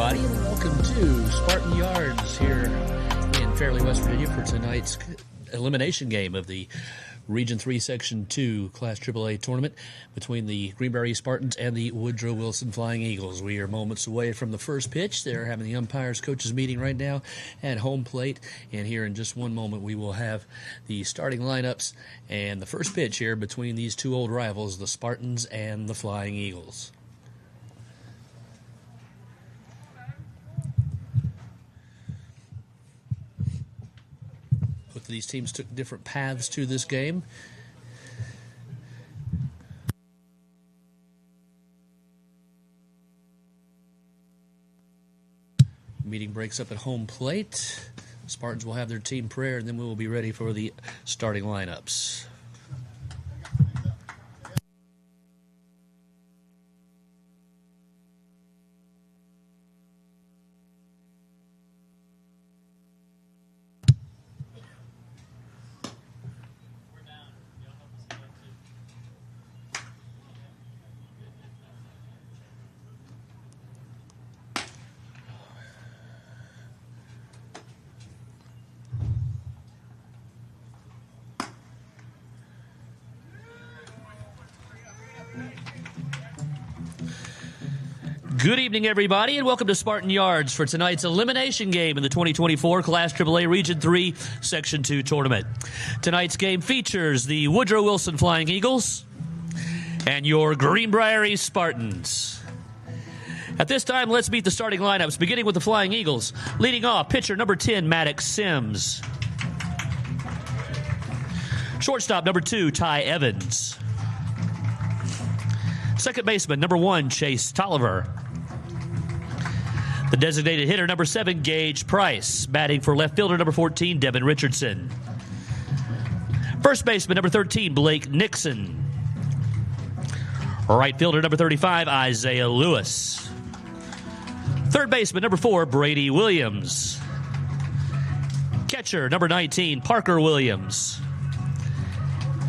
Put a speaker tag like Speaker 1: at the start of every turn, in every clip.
Speaker 1: everybody, and welcome to Spartan Yards here in Fairleigh, West Virginia for tonight's elimination game of the Region 3 Section 2 Class AAA tournament between the Greenbrier Spartans and the Woodrow Wilson Flying Eagles. We are moments away from the first pitch. They're having the umpires coaches meeting right now at home plate, and here in just one moment we will have the starting lineups and the first pitch here between these two old rivals, the Spartans and the Flying Eagles. Both of these teams took different paths to this game. Meeting breaks up at home plate. Spartans will have their team prayer, and then we will be ready for the starting lineups. Good evening, everybody, and welcome to Spartan Yards for tonight's elimination game in the 2024 Class AAA Region 3 Section 2 tournament. Tonight's game features the Woodrow Wilson Flying Eagles and your Greenbrier Spartans. At this time, let's meet the starting lineups, beginning with the Flying Eagles. Leading off, pitcher number 10, Maddox Sims. Shortstop number 2, Ty Evans. Second baseman number 1, Chase Tolliver. The designated hitter, number 7, Gage Price. Batting for left fielder, number 14, Devin Richardson. First baseman, number 13, Blake Nixon. Right fielder, number 35, Isaiah Lewis. Third baseman, number 4, Brady Williams. Catcher, number 19, Parker Williams.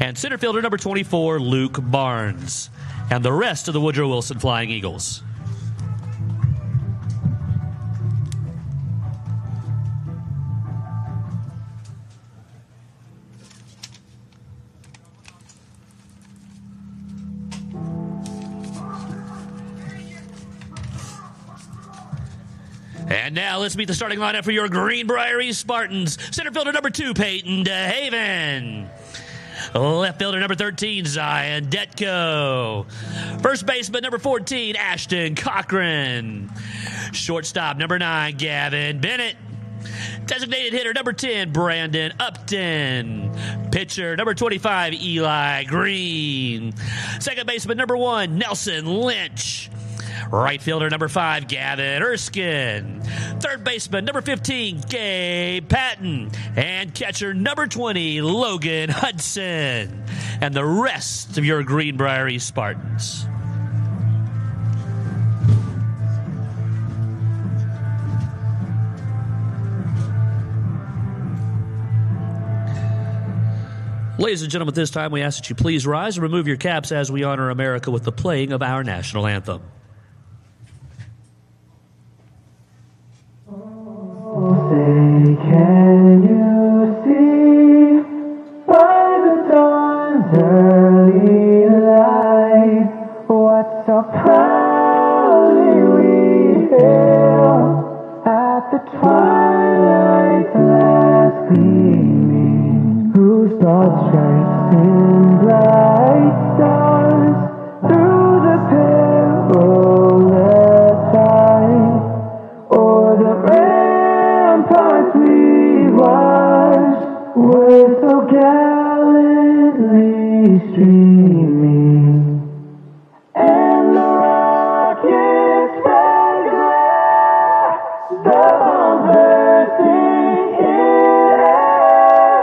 Speaker 1: And center fielder, number 24, Luke Barnes. And the rest of the Woodrow Wilson Flying Eagles. And now let's meet the starting lineup for your Greenbrier Spartans. Center fielder number 2, Peyton DeHaven. Left fielder number 13, Zion Detko. First baseman number 14, Ashton Cochran. Shortstop number 9, Gavin Bennett. Designated hitter number 10, Brandon Upton. Pitcher number 25, Eli Green. Second baseman number 1, Nelson Lynch. Right fielder number 5, Gavin Erskine. Third baseman number 15, Gabe Patton. And catcher number 20, Logan Hudson. And the rest of your Greenbrier Spartans. Ladies and gentlemen, at this time we ask that you please rise and remove your caps as we honor America with the playing of our national anthem.
Speaker 2: Say, can you see by the dawn's early light what so proudly we hailed at the twilight's last gleaming, whose broad stripes and bright stars through the perilous fight o'er the ramparts we watched were so gallantly streaming, and the rockets regular, the bombs bursting in air,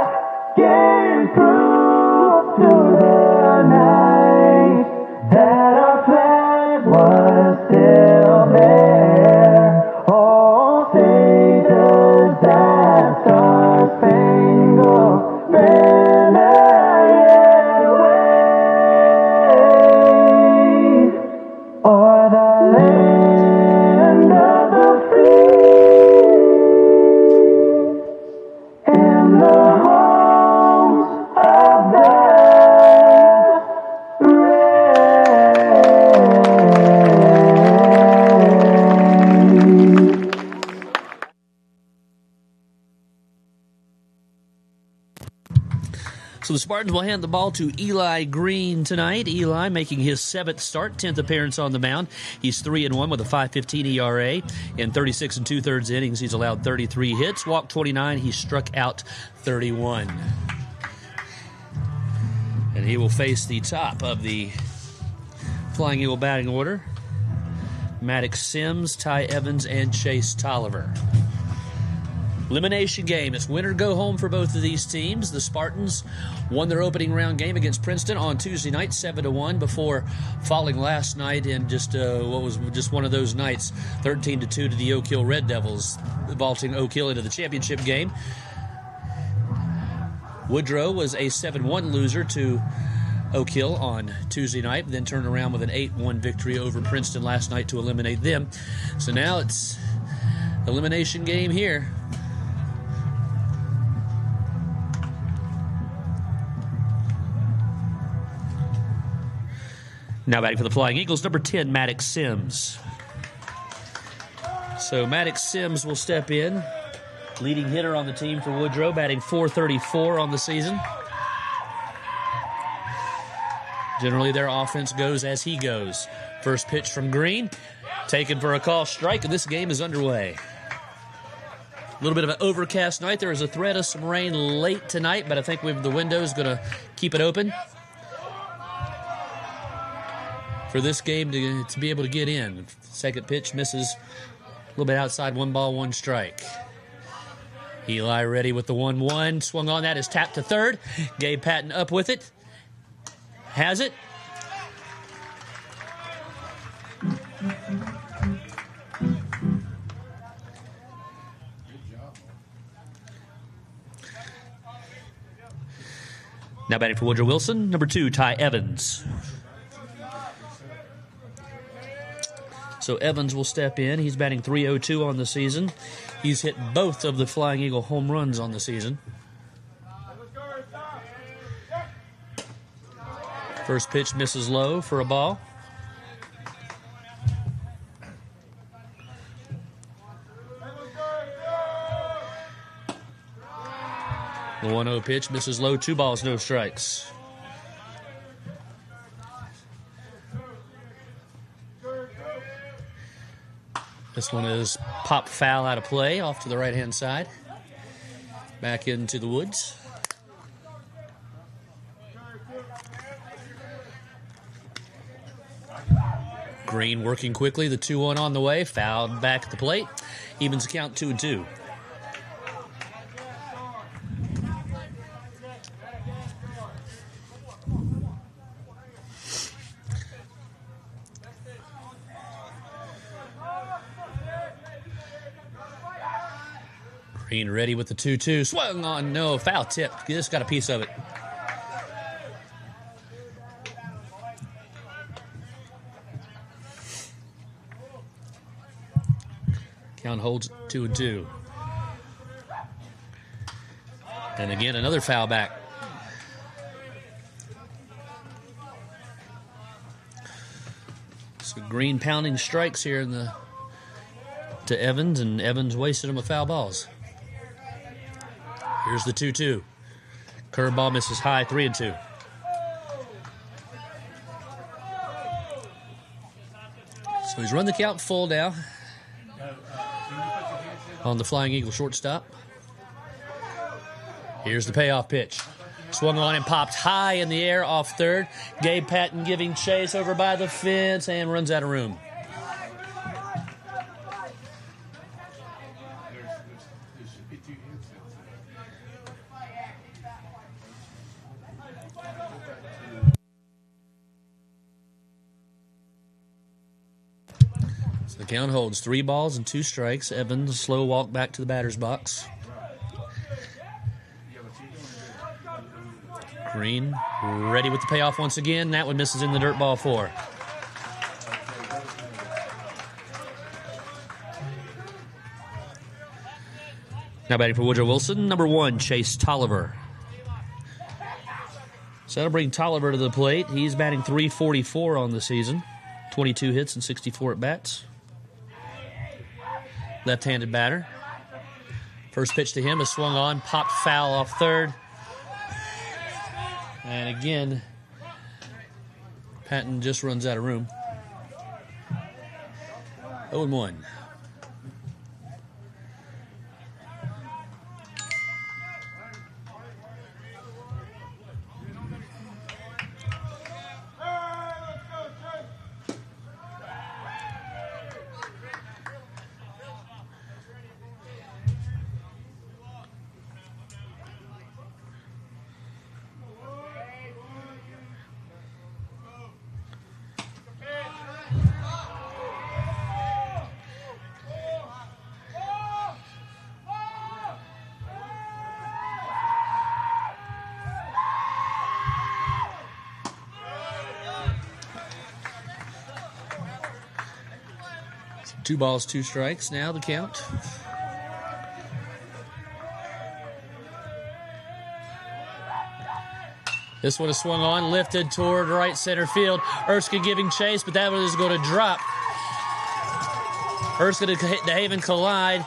Speaker 2: gave proof to the night that our flag was still there. Oh, say does that star-spangled banner yet wave?
Speaker 1: So the Spartans will hand the ball to Eli Green tonight. Eli making his 7th start, 10th appearance on the mound. He's 3-1 with a 5.15 ERA. In 36 2/3 innings, he's allowed 33 hits, walked 29. He struck out 31. And he will face the top of the Flying Eagle batting order. Maddox Sims, Ty Evans, and Chase Tolliver. Elimination game. It's win or go home for both of these teams. The Spartans won their opening round game against Princeton on Tuesday night, 7-1, before falling last night in just what was just one of those nights, 13-2 to the Oak Hill Red Devils, vaulting Oak Hill into the championship game. Woodrow was a 7-1 loser to Oak Hill on Tuesday night, then turned around with an 8-1 victory over Princeton last night to eliminate them. So now it's elimination game here. Now batting for the Flying Eagles, number 10, Maddox Sims. So Maddox Sims will step in, leading hitter on the team for Woodrow, batting .434 on the season. Generally, their offense goes as he goes. First pitch from Green, taken for a call strike, and this game is underway. A little bit of an overcast night. There is a threat of some rain late tonight, but I think the window is going to keep it open for this game to be able to get in. Second pitch misses a little bit outside, 1 ball, 1 strike. Eli ready with the 1-1. Swung on, that is tapped to third. Gabe Patton up with it. Has it. Now batting for Woodrow Wilson, number 2, Ty Evans. So Evans will step in. He's batting .302 on the season. He's hit both of the Flying Eagle home runs on the season. First pitch misses low for a ball. The 1-0 pitch misses low, 2 balls, no strikes. This one is pop foul out of play, off to the right-hand side. Back into the woods. Green working quickly, the 2-1 on the way, fouled back at the plate. Evens the count 2-2. Green ready with the 2-2. Swung on, no, foul tip. Just got a piece of it. Count holds 2-2. And again, another foul back. So Green pounding strikes here to Evans, and Evans wasted him with foul balls. Here's the 2-2. Curveball misses high, 3-2. So he's run the count full now on the Flying Eagle shortstop. Here's the payoff pitch. Swung on and popped high in the air off third. Gabe Patton giving chase over by the fence and runs out of room. The count holds 3 balls and 2 strikes. Evans, slow walk back to the batter's box. Green ready with the payoff once again. That one misses in the dirt, ball 4. Now batting for Woodrow Wilson, number 1, Chase Tolliver. So that'll bring Tolliver to the plate. He's batting .344 on the season. 22 hits and 64 at-bats. Left-handed batter. First pitch to him is swung on, popped foul off third. And again, Patton just runs out of room. 0-1. Two balls, two strikes. Now the count. This one is swung on, lifted toward right center field. Erskine giving chase, but that one is going to drop. Erskine to DeHaven collide.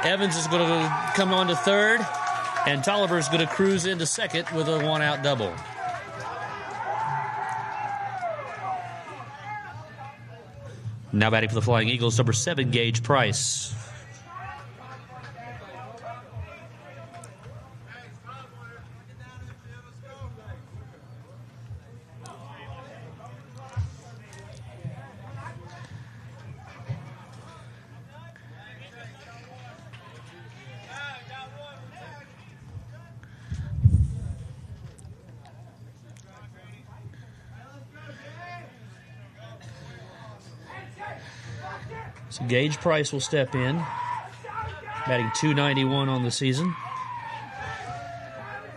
Speaker 1: Evans is going to come on to third, and Tolliver is going to cruise into second with a one-out double. Now batting for the Flying Eagles, number 7, Gage Price. So Gage Price will step in, batting .291 on the season.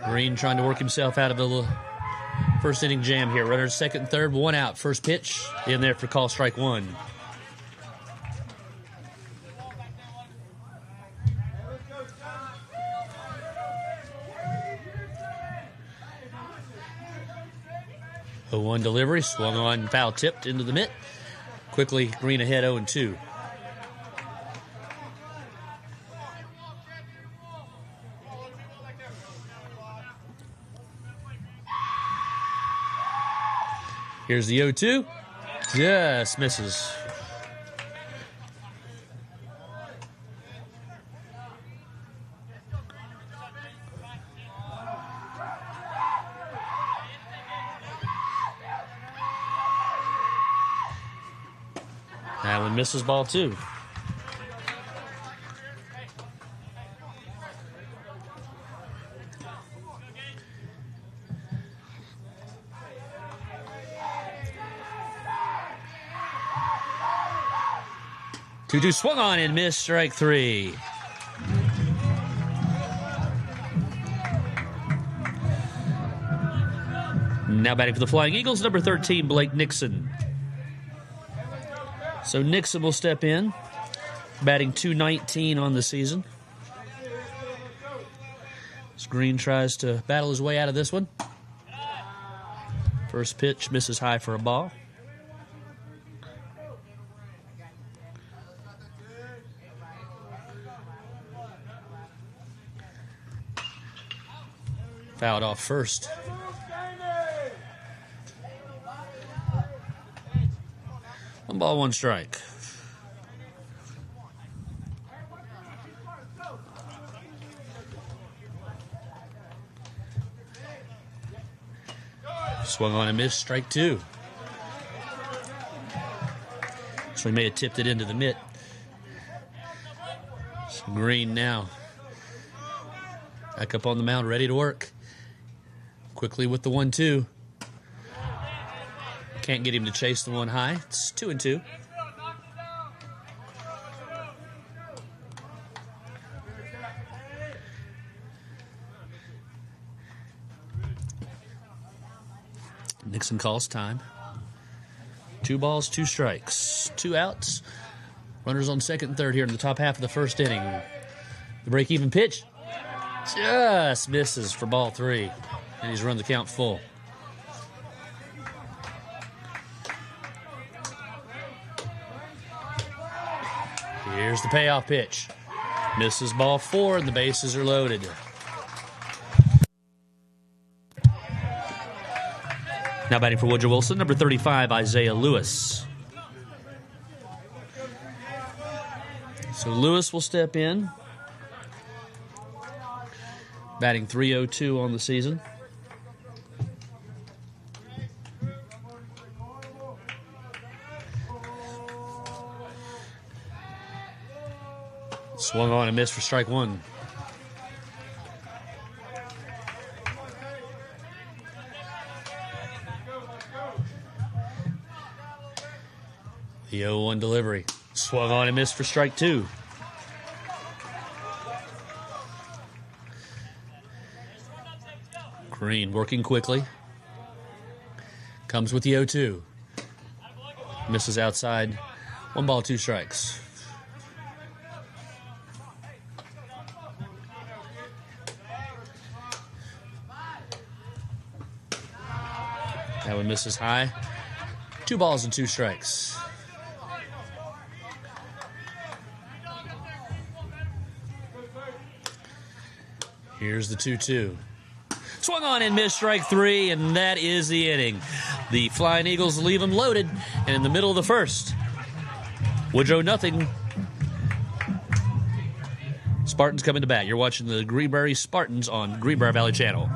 Speaker 1: Green trying to work himself out of the first inning jam here. Runners second and third, one out. First pitch in there for call strike one. A 1 delivery, swung on, foul tipped into the mitt. Quickly, Green ahead 0-2. Here's the 0-2. Just misses. That one misses ball 2. Two swung on and missed, strike 3. Now batting for the Flying Eagles, number 13, Blake Nixon. So Nixon will step in, batting .219 on the season. As Green tries to battle his way out of this one. First pitch misses high for a ball. Fouled off first. One ball, one strike. Swung on and missed, strike 2. So he may have tipped it into the mitt. So Green now back up on the mound, ready to work. Quickly with the 1-2. Can't get him to chase the one high. It's 2-2. Nixon calls time. 2 balls, 2 strikes. 2 outs. Runners on second and third here in the top half of the first inning. The break-even pitch just misses for ball 3. And he's run the count full. Here's the payoff pitch. Misses ball 4, and the bases are loaded. Now batting for Woodrow Wilson, number 35, Isaiah Lewis. So Lewis will step in. Batting .302 on the season. Swung on and missed for strike one. The 0-1 delivery. Swung on and missed for strike two. Green working quickly. Comes with the 0-2. Misses outside. 1 ball, 2 strikes. That one misses high. 2 balls and 2 strikes. Here's the 2-2. Swung on and missed strike three, and that is the inning. The Flying Eagles leave them loaded, and in the middle of the first, Woodrow nothing. Spartans coming to bat. You're watching the Greenbrier Spartans on Greenbrier Valley Channel.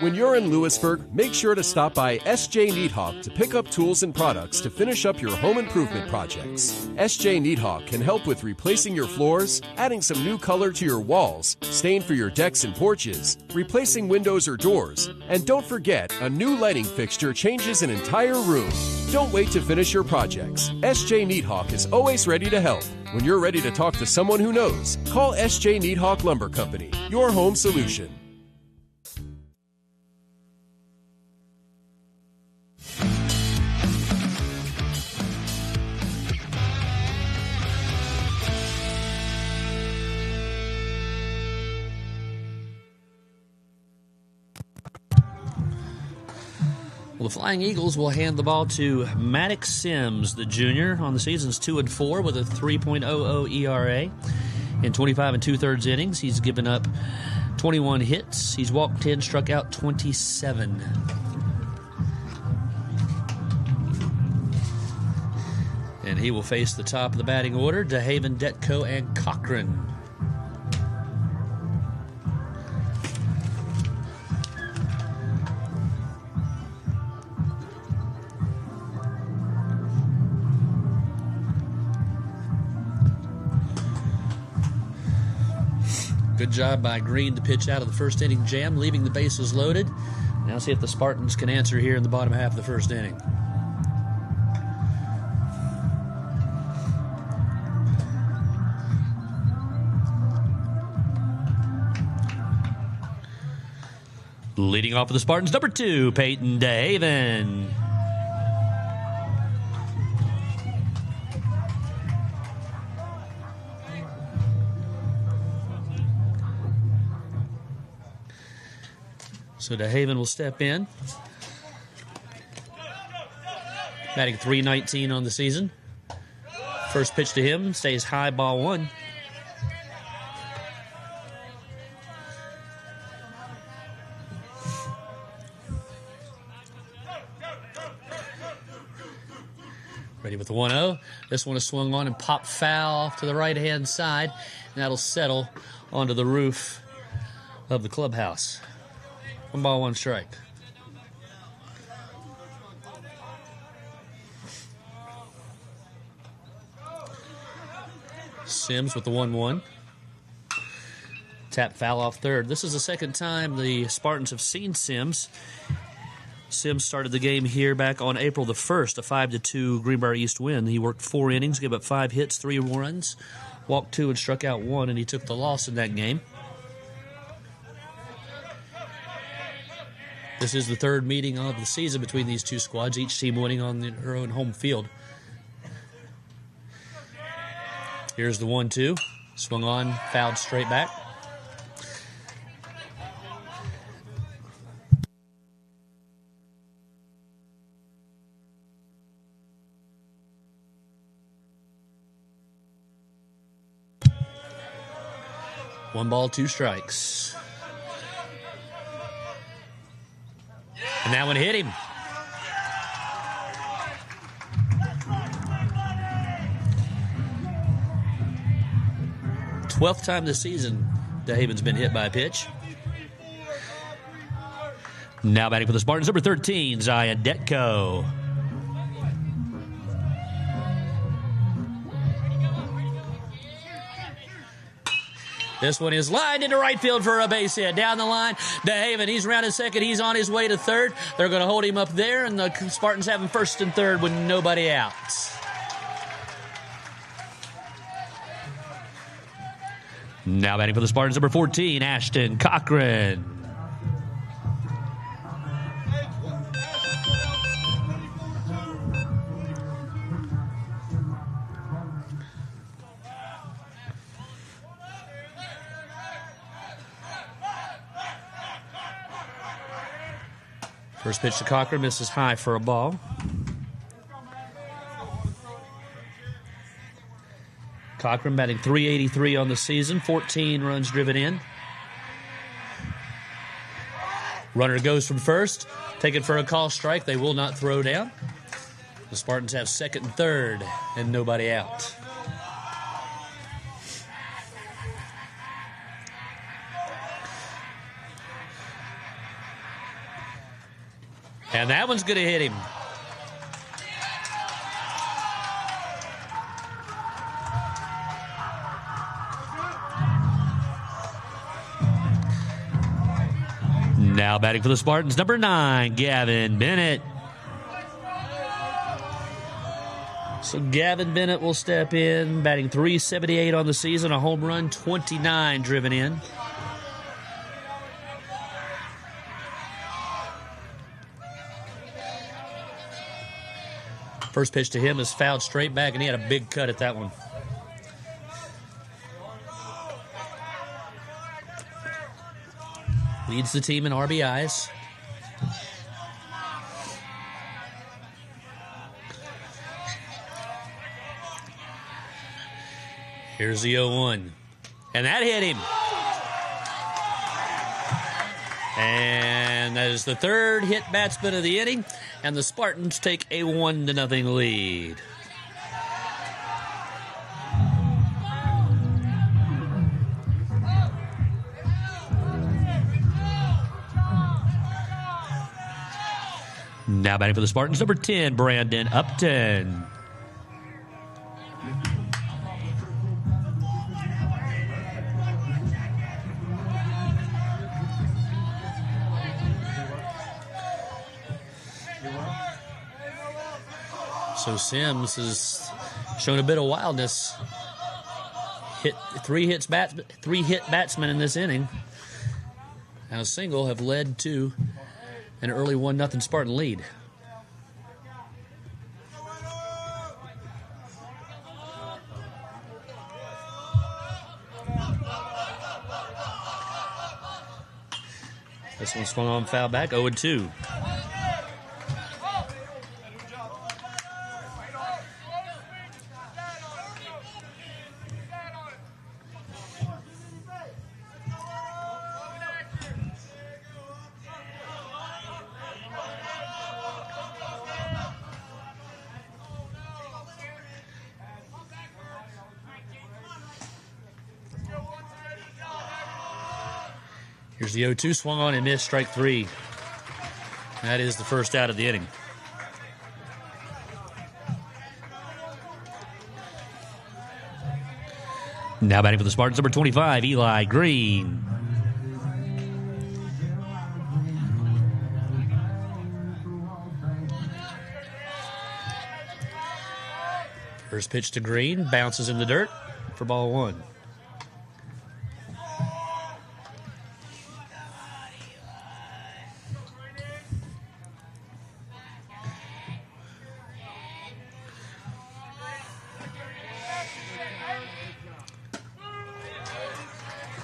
Speaker 3: When you're in Lewisburg, make sure to stop by S.J. Needhawk to pick up tools and products to finish up your home improvement projects. S.J. Needhawk can help with replacing your floors, adding some new color to your walls, stain for your decks and porches, replacing windows or doors, and don't forget, a new lighting fixture changes an entire room. Don't wait to finish your projects. S.J. Needhawk is always ready to help. When you're ready to talk to someone who knows, call S.J. Needhawk Lumber Company, your home solution.
Speaker 1: Well, the Flying Eagles will hand the ball to Maddox Sims, the junior, on the season's 2-4 with a 3.00 ERA in 25 2/3 innings. He's given up 21 hits. He's walked 10, struck out 27. And he will face the top of the batting order, DeHaven, Detko, and Cochran. Good job by Green to pitch out of the first inning jam, leaving the bases loaded. Now see if the Spartans can answer here in the bottom half of the first inning. Leading off for the Spartans, number 2, Peyton DeHaven. So DeHaven will step in. Batting .319 on the season. First pitch to him stays high, ball 1. Ready with the 1-0. This one is swung on and popped foul off to the right-hand side. And that'll settle onto the roof of the clubhouse. 1 ball, 1 strike. Sims with the 1-1. Tap foul off third. This is the second time the Spartans have seen Sims. Sims started the game here back on April the 1st, a 5-2 Greenbrier East win. He worked 4 innings, gave up 5 hits, 3 runs, walked 2 and struck out 1, and he took the loss in that game. This is the third meeting of the season between these two squads, each team winning on their own home field. Here's the 1-2. Swung on, fouled straight back. One ball, 2 strikes. And that one hit him. Twelfth time this season DeHaven's been hit by a pitch. Now batting for the Spartans, number 13, Zion Detko. This one is lined into right field for a base hit. Down the line, DeHaven, he's rounded second. He's on his way to third. They're going to hold him up there, and the Spartans have him first and third with nobody out. Now batting for the Spartans, number 14, Ashton Cochran. First pitch to Cochran, misses high for a ball. Cochran batting .383 on the season, 14 runs driven in. Runner goes from first, taken for a call strike. They will not throw down. The Spartans have second and third, and nobody out. And that one's going to hit him. Now batting for the Spartans, number 9, Gavin Bennett. So Gavin Bennett will step in, batting .378 on the season, a home run, 29 driven in. First pitch to him is fouled straight back, and he had a big cut at that one. Leads the team in RBIs. Here's the 0-1. And that hit him. And that is the third hit batsman of the inning. And the Spartans take a 1-0 lead. Now batting for the Spartans, number 10, Brandon Upton. So Sims has shown a bit of wildness. Hit three hit batsmen in this inning, and a single have led to an early 1-0 Spartan lead. This one swung on foul back, 0-2. Here's the 0-2, swung on and missed, strike 3. That is the first out of the inning. Now batting for the Spartans, number 25, Eli Green. First pitch to Green, bounces in the dirt for ball 1.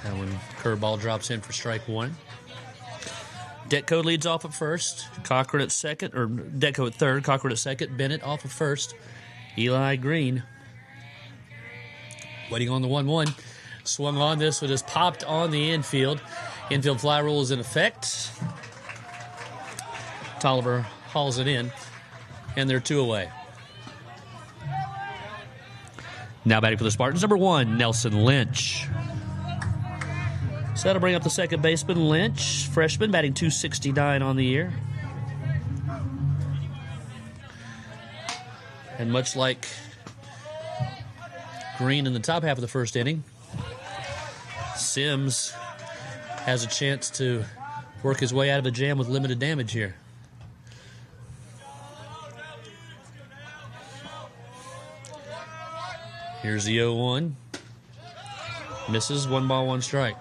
Speaker 1: That one, curveball drops in for strike 1. Detko leads off at first. Cochran at second, or Detko at third. Cochran at second. Bennett off at first. Eli Green waiting on the 1-1. Swung on this one, is popped on the infield. Infield fly rule is in effect. Tolliver hauls it in, and they're 2 away. Now batting for the Spartans, number 1, Nelson Lynch. So that'll bring up the second baseman, Lynch, freshman, batting .269 on the year. And much like Green in the top half of the first inning, Sims has a chance to work his way out of a jam with limited damage here. Here's the 0-1. Misses, 1 ball, 1 strike.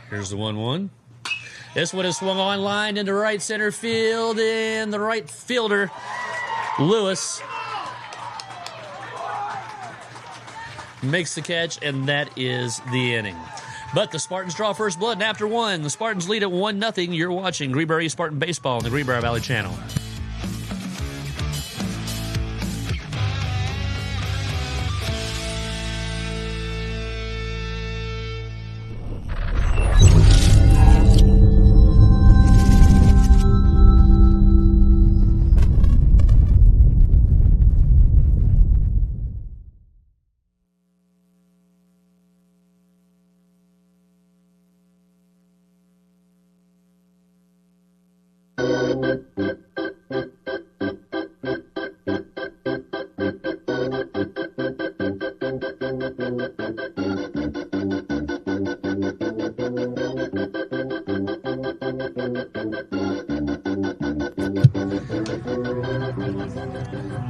Speaker 1: Here's the 1-1. This one is swung on line into right center field, and the right fielder, Lewis, makes the catch, and that is the inning. But the Spartans draw first blood, and after 1, the Spartans lead at 1-0. You're watching Greenbrier Spartan Baseball on the Greenbrier Valley Channel.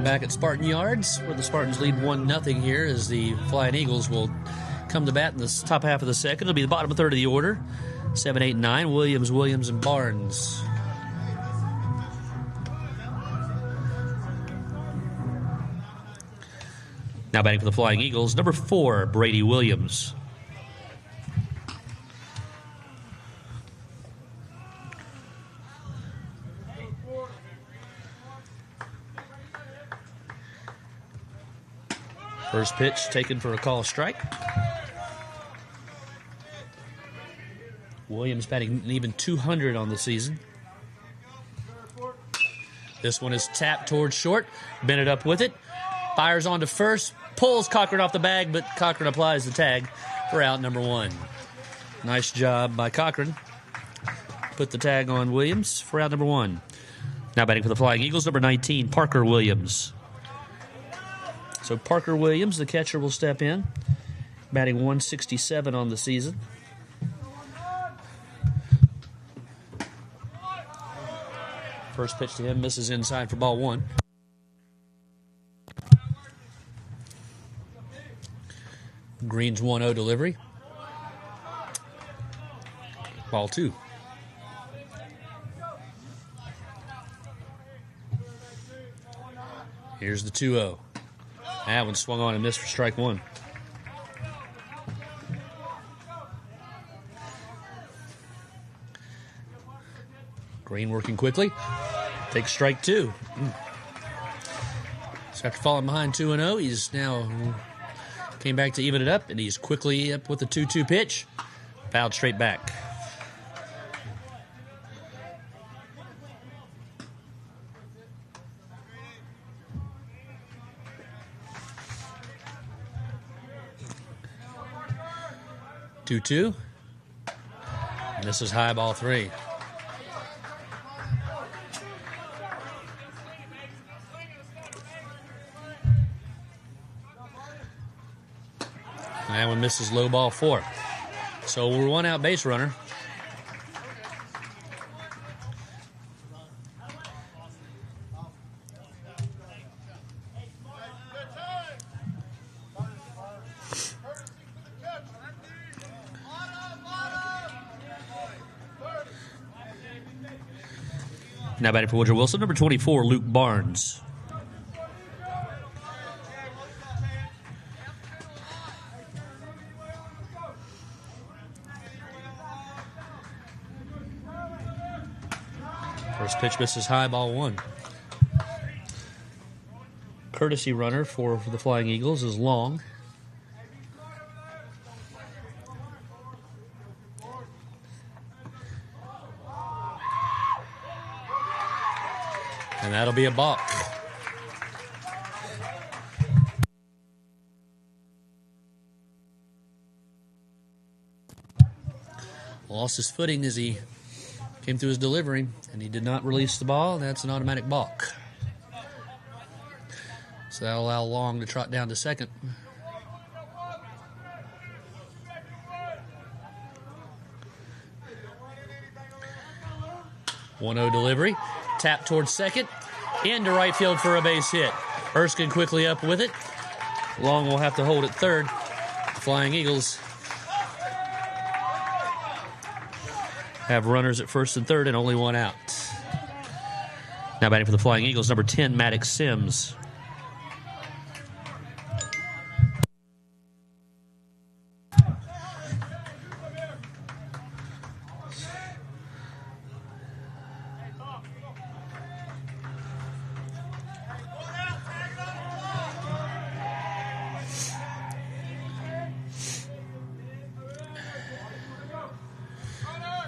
Speaker 1: Back at Spartan Yards, where the Spartans lead 1-0 here, as the Flying Eagles will come to bat in the top half of the second. It'll be the bottom of the third of the order. 7, 8, 9, Williams, and Barnes. Now batting for the Flying Eagles, number 4, Brady Williams. First pitch taken for a call strike. Williams batting even 200 on the season. This one is tapped towards short. Bennett up with it. Fires on to first. Pulls Cochran off the bag, but Cochran applies the tag for out number 1. Nice job by Cochran. Put the tag on Williams for out number 1. Now batting for the Flying Eagles, number 19, Parker Williams. So Parker Williams, the catcher, will step in, batting 167 on the season. First pitch to him misses inside for ball 1. Green's 1-0 delivery. Ball 2. Here's the 2-0. That one swung on and missed for strike 1. Green working quickly. Takes strike 2. So after falling behind 2-0, he's now came back to even it up, and he's quickly up with the 2-2 pitch. Fouled straight back. Two. And this is high, ball 3. That one misses low, ball 4. So we're 1 out base runner. Now batting for Woodrow Wilson, number 24, Luke Barnes. First pitch misses high, ball 1. Courtesy runner for the Flying Eagles is Long. And that'll be a balk. Lost his footing as he came through his delivery, and he did not release the ball. That's an automatic balk. So that'll allow Long to trot down to second. 1-0 delivery. Tap towards second. Into right field for a base hit. Erskine quickly up with it. Long will have to hold it third. Flying Eagles have runners at first and third and only one out. Now batting for the Flying Eagles, number 10, Maddox Sims.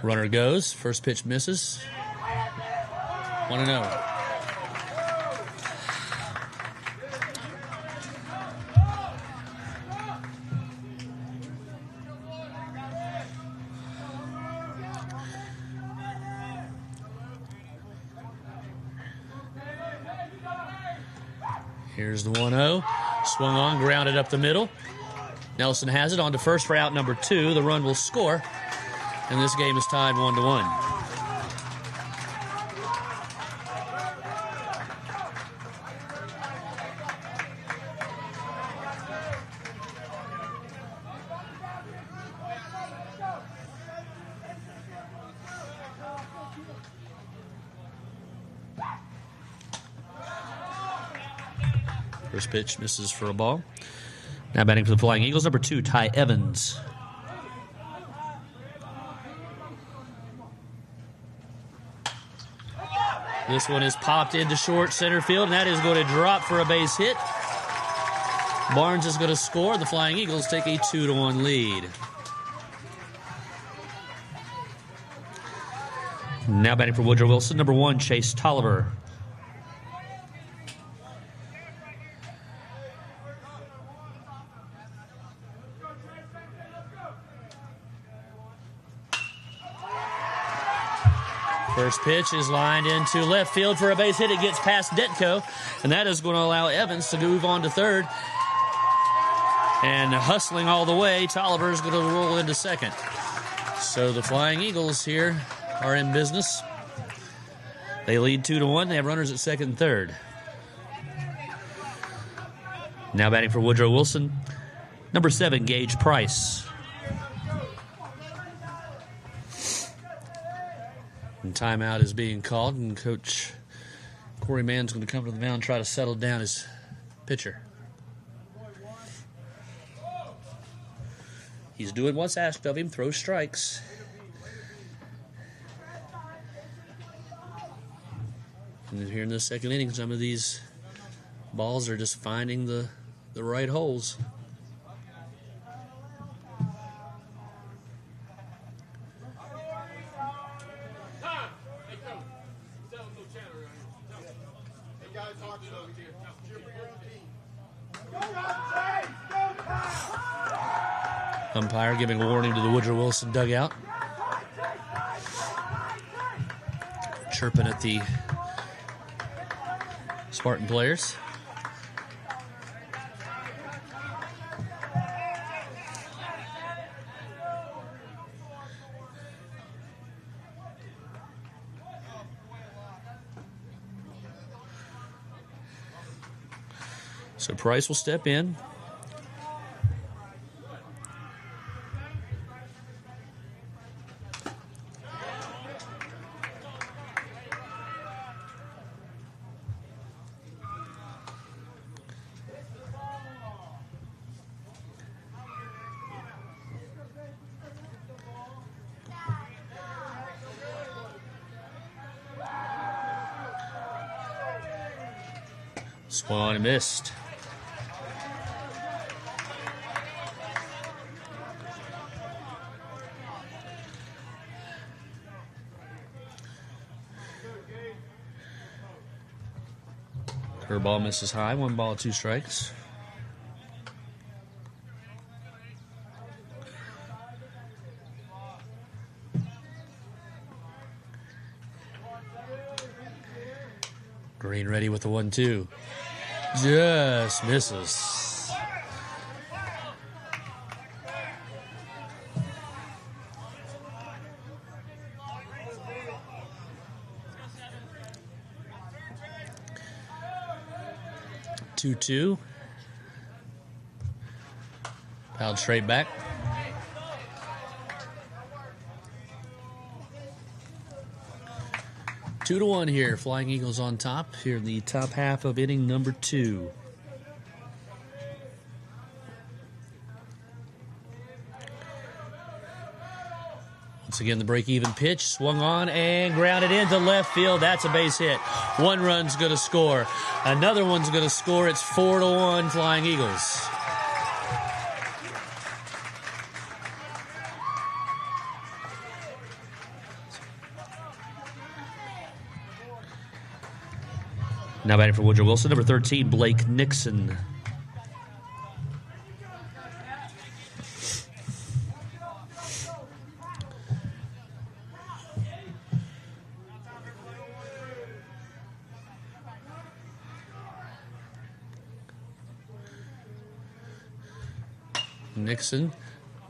Speaker 1: Runner goes. First pitch misses. 1-0. Here's the 1-0. Swung on, grounded up the middle. Nelson has it on to first for out number 2. The run will score. And this game is tied 1-1. First pitch misses for a ball. Now batting for the Flying Eagles, number 2, Ty Evans. This one is popped into short center field, and that is going to drop for a base hit. Barnes is going to score. The Flying Eagles take a 2-1 lead. Now batting for Woodrow Wilson, number 1, Chase Tolliver. First pitch is lined into left field for a base hit. It gets past Detko, and that is going to allow Evans to move on to third. And hustling all the way, Tolliver is going to roll into second. So the Flying Eagles here are in business. They lead 2-1. They have runners at second and third. Now batting for Woodrow Wilson, number 7, Gage Price. And timeout is being called, and Coach Corey Mann's going to come to the mound and try to settle down his pitcher. He's doing what's asked of him, throw strikes. And here in the second inning, some of these balls are just finding the right holes. Umpire giving a warning to the Woodrow Wilson dugout. Chirping at the Spartan players. So Price will step in. Swung and missed. Curveball misses high. 1 ball, 2 strikes. Green ready with the 1-2. Just misses. Two. Fouled straight back. Two to 1 here. Flying Eagles on top here in the top half of inning number 2. Once again, the break-even pitch swung on and grounded into left field. That's a base hit. 1 run's going to score. Another one's going to score. It's 4-1 Flying Eagles. Now batting for Woodrow Wilson, number 13, Blake Nixon. Nixon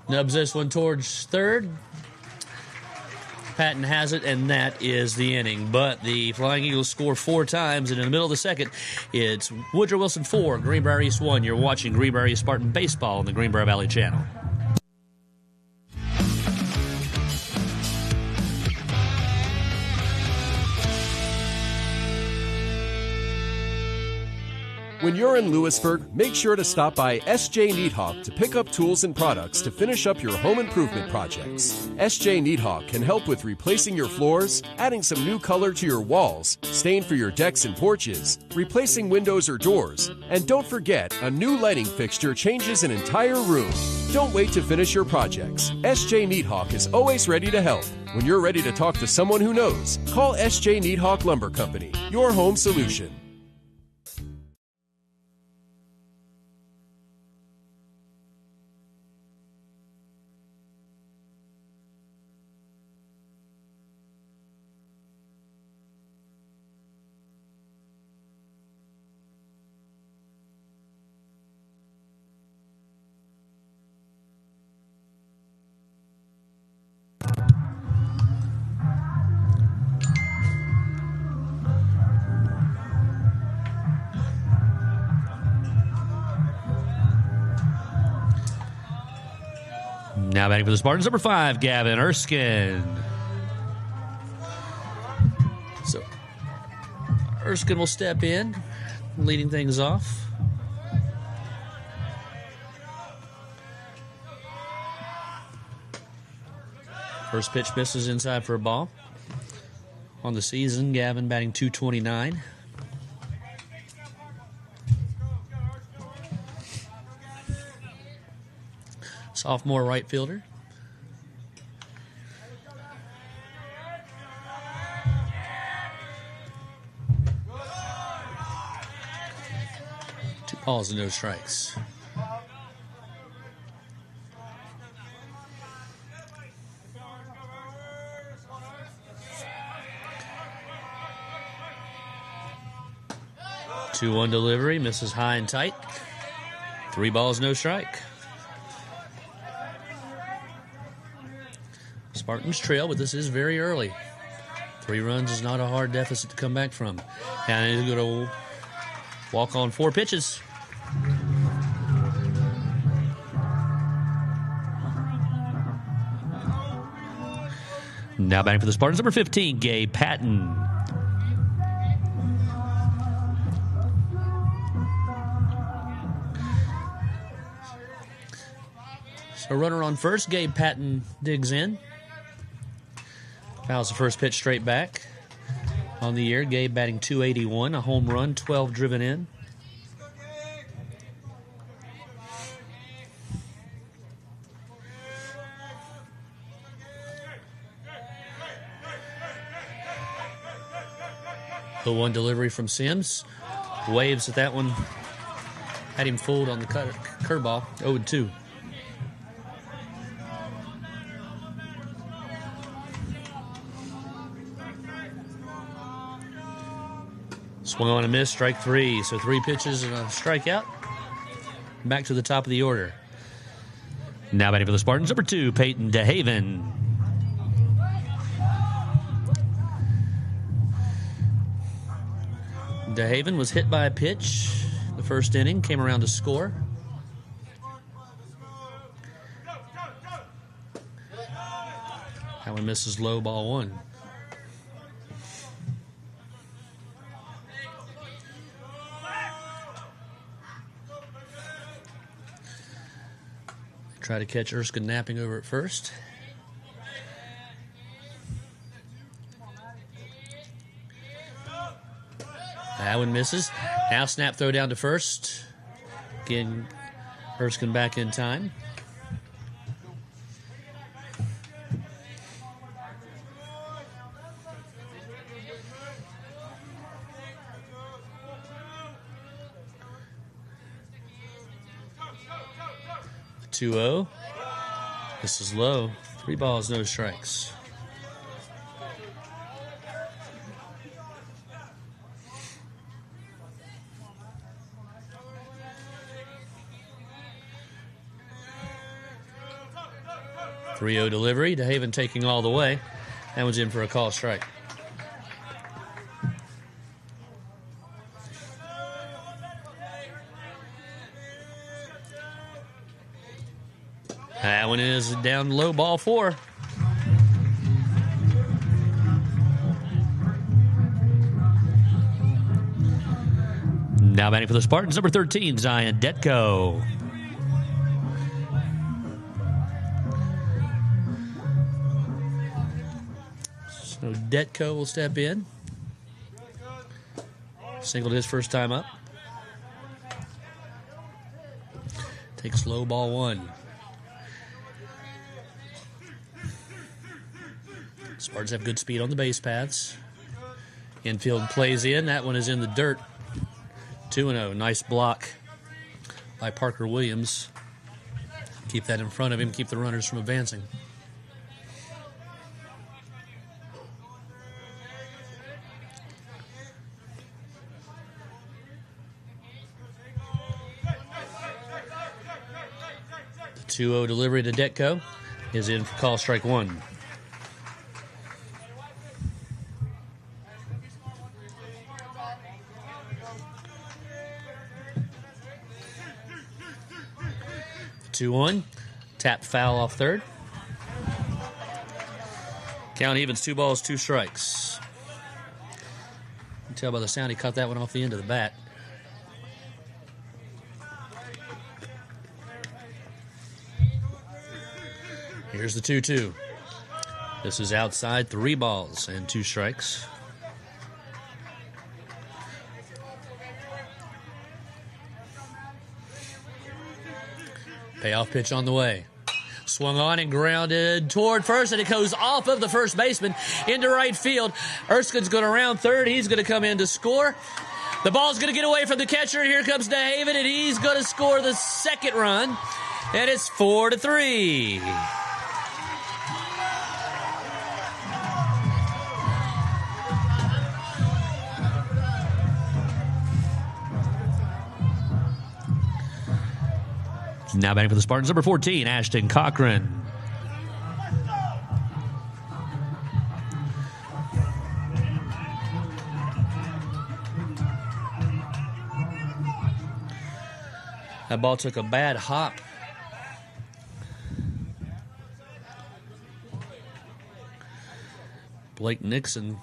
Speaker 1: nubs this one towards third. Patton has it, and that is the inning. But the Flying Eagles score 4 times, and in the middle of the second, it's Woodrow Wilson 4, Greenbrier East 1. You're watching Greenbrier East Spartan Baseball on the Greenbrier Valley Channel.
Speaker 3: When you're in Lewisburg, make sure to stop by S.J. Needhawk to pick up tools and products to finish up your home improvement projects. S.J. Needhawk can help with replacing your floors, adding some new color to your walls, stain for your decks and porches, replacing windows or doors, and don't forget, a new lighting fixture changes an entire room. Don't wait to finish your projects. S.J. Needhawk is always ready to help. When you're ready to talk to someone who knows, call S.J. Needhawk Lumber Company, your home solution.
Speaker 1: Now batting for the Spartans, number 5, Gavin Erskine. So Erskine will step in, leading things off. First pitch misses inside for a ball. On the season, Gavin batting .229. Sophomore right fielder. Two balls and no strikes. Two-one delivery, misses high and tight. 3 balls, no strike. Spartans trail, but this is very early. 3 runs is not a hard deficit to come back from. And he's going to walk on 4 pitches. Now batting for the Spartans, number 15, Gabe Patton. So runner on first, Gabe Patton digs in. Fouls the first pitch straight back. On the year, Gabe batting .281, a home run, 12 driven in. 0-1 delivery from Sims. Waves at that one. Had him fooled on the curveball. 0-2. Swung on a miss, strike 3. So 3 pitches and a strikeout. Back to the top of the order. Now batting for the Spartans, number 2, Peyton DeHaven. DeHaven was hit by a pitch the first inning, came around to score. That one misses low, ball 1. Try to catch Erskine napping over at first. That one misses. Now snap throw down to first. Again, Erskine back in time. The 2-0. This is low. 3 balls, no strikes. .30 delivery. DeHaven taking all the way. That one's in for a call strike. That one is down low, ball 4. Now batting for the Spartans, number 13, Zion Detko. So Detko will step in. Singled his first time up. Takes low, ball 1. Spartans have good speed on the base paths. Infield plays in. That one is in the dirt. 2-0. Nice block by Parker Williams. Keep that in front of him. Keep the runners from advancing. The 2-0 delivery to Detko is in for call strike 1. The 2-1. Tap foul off third. Count evens, 2 balls, 2 strikes. You can tell by the sound he cut that one off the end of the bat. Here's the 2-2. This is outside, 3 balls and 2 strikes. Payoff pitch on the way. Swung on and grounded toward first, and it goes off of the first baseman into right field. Erskine's going to round third. He's going to come in to score. The ball's going to get away from the catcher. Here comes DeHaven, and he's going to score the second run. And it's 4-3. Now batting for the Spartans, number 14, Ashton Cochran. That ball took a bad hop. Blake Nixon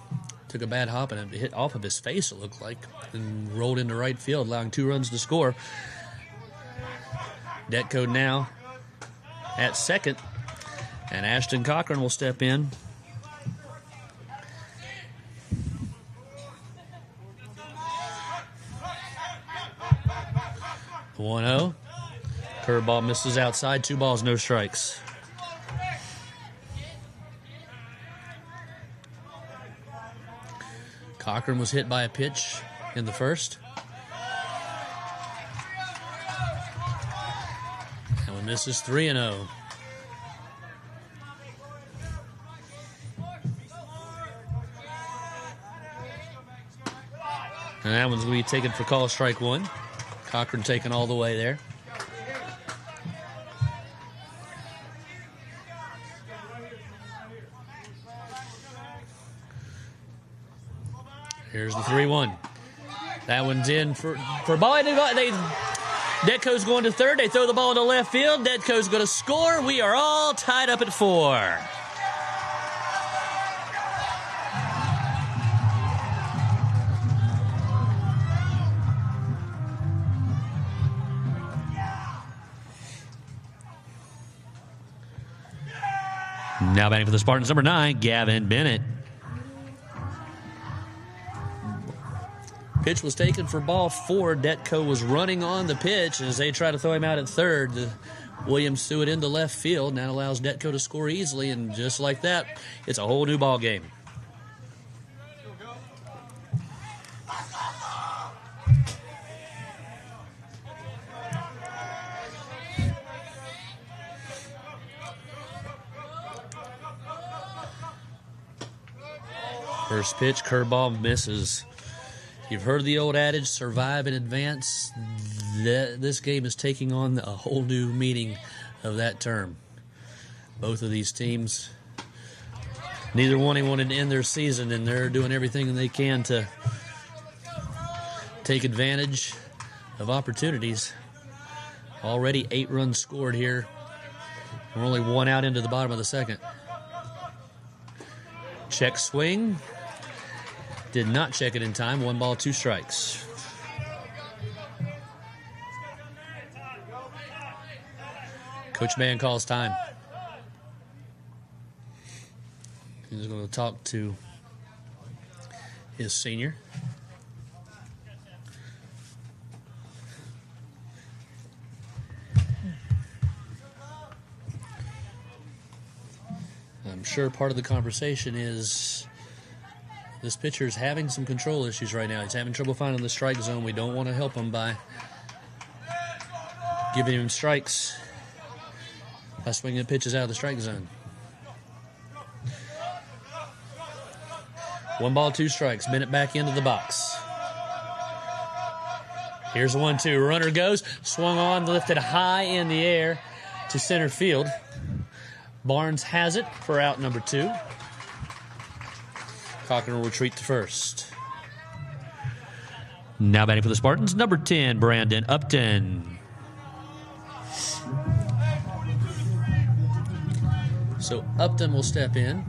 Speaker 1: took a bad hop and it hit off of his face, it looked like, and rolled into right field, allowing 2 runs to score. Detko now at second, and Ashton Cochran will step in. The 1-0. Curveball misses outside. 2 balls, no strikes.
Speaker 4: Cochran was hit by a pitch in the first. And when this is 3-0. And that one's going to be taken for call strike one. Cochran taken all the way there. Here's the 3-1. That one's in for ball. Detko's going to third. They throw the ball into left field. Detko's going to score. We are all tied up at 4.
Speaker 1: Now batting for the Spartans, number 9, Gavin Bennett.
Speaker 4: Pitch was taken for ball 4. Detko was running on the pitch as they try to throw him out at third. Williams threw it into left field, and that allows Detko to score easily, and just like that, it's a whole new ball game. First pitch, curveball misses. You've heard the old adage, survive in advance. This game is taking on a whole new meaning of that term. Both of these teams, neither one wanted to end their season, and they're doing everything they can to take advantage of opportunities. Already 8 runs scored here. We're only 1 out into the bottom of the second. Check swing. Did not check it in time. 1 ball, 2 strikes. Coach Mann calls time. He's going to talk to his senior. I'm sure part of the conversation is this pitcher is having some control issues right now. He's having trouble finding the strike zone. We don't want to help him by giving him strikes by swinging pitches out of the strike zone. 1 ball, 2 strikes. Bennett back into the box. Here's the 1-2. Runner goes. Swung on, lifted high in the air to center field. Barnes has it for out number 2. Cochran will retreat to first.
Speaker 1: Now batting for the Spartans, number 10, Brandon Upton.
Speaker 4: So Upton will step in.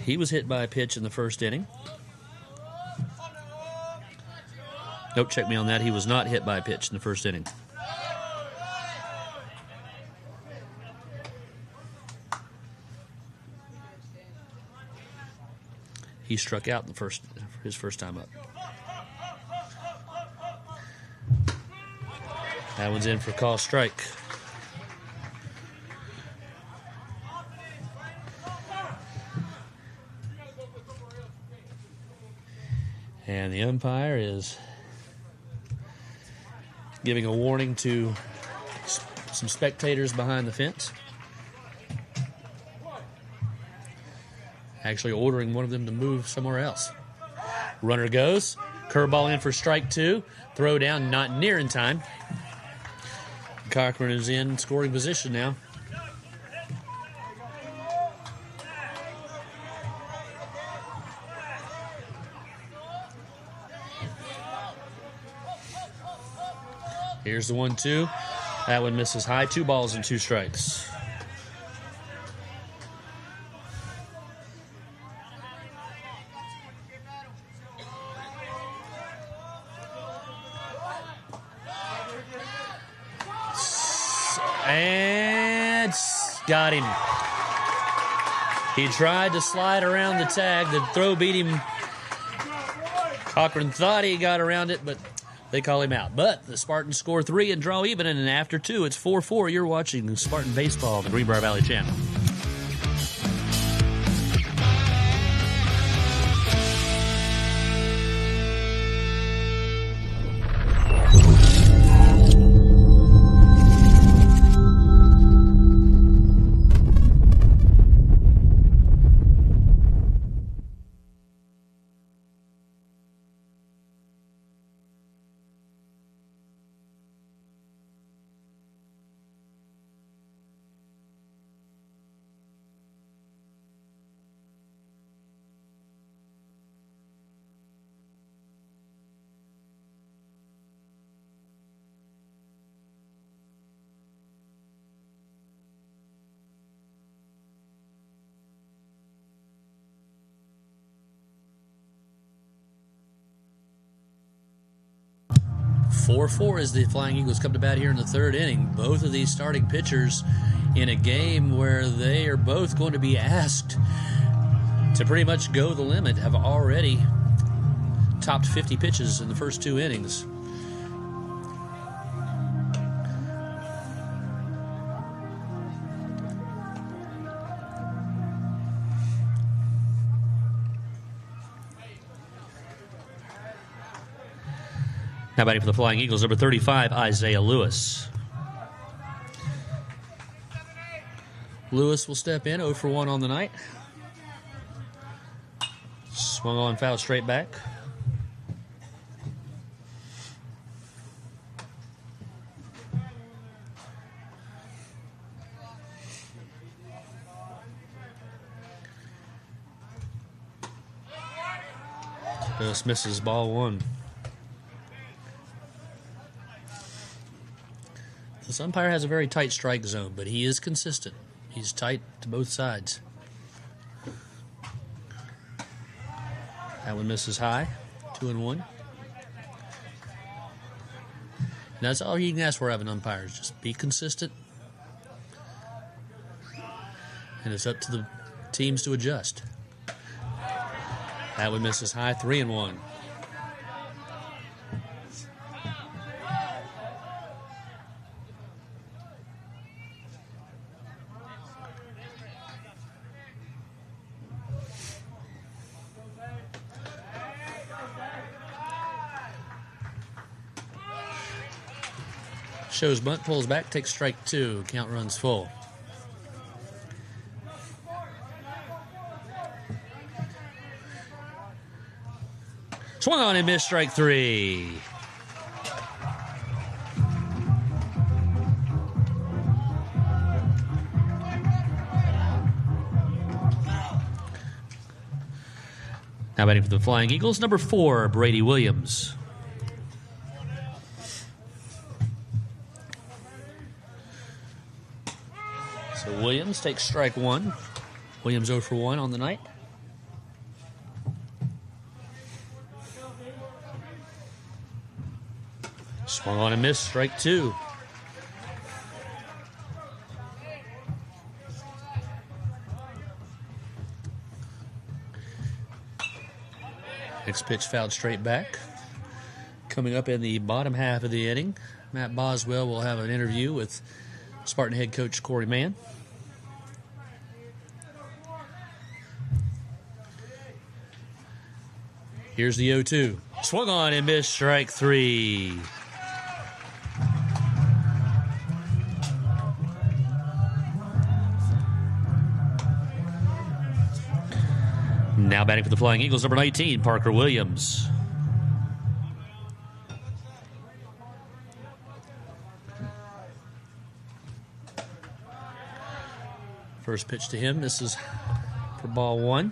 Speaker 4: He was hit by a pitch in the first inning. Nope, check me on that. He was not hit by a pitch in the first inning. He struck out in his first time up. That one's in for call strike. And the umpire is giving a warning to some spectators behind the fence. Actually ordering one of them to move somewhere else. Runner goes. Curveball in for strike 2. Throw down, not near in time. Cochran is in scoring position now. Here's the 1-2. That one misses high. 2 balls and 2 strikes. And got him. He tried to slide around the tag. The throw beat him. Cochran thought he got around it, but they call him out. But the Spartans score 3 and draw even, and after 2, it's 4-4. You're watching Spartan Baseball on the Greenbrier Valley Channel. 4-4 as the Flying Eagles come to bat here in the third inning. Both of these starting pitchers in a game where they are both going to be asked to pretty much go the limit have already topped 50 pitches in the first 2 innings.
Speaker 1: Now batting for the Flying Eagles, number 35, Isaiah Lewis.
Speaker 4: Lewis will step in, 0 for 1 on the night. Swung on, foul straight back. Just misses, ball 1. This umpire has a very tight strike zone, but he is consistent. He's tight to both sides. That one misses high, 2-1. And that's all you can ask for out of an umpire, is just be consistent. And it's up to the teams to adjust. That one misses high, 3-1. Shows bunt, pulls back, takes strike 2. Count runs full. Swung on and missed, strike 3.
Speaker 1: Now batting for the Flying Eagles, number 4, Brady Williams.
Speaker 4: So Williams takes strike 1. Williams 0 for 1 on the night. Swung on and missed, strike 2. Next pitch fouled straight back. Coming up in the bottom half of the inning, Matt Boswell will have an interview with Spartan head coach Corey Mann. Here's the 0-2. Swung on and missed, strike 3.
Speaker 1: Now batting for the Flying Eagles, number 19, Parker Williams.
Speaker 4: First pitch to him. This is for ball 1.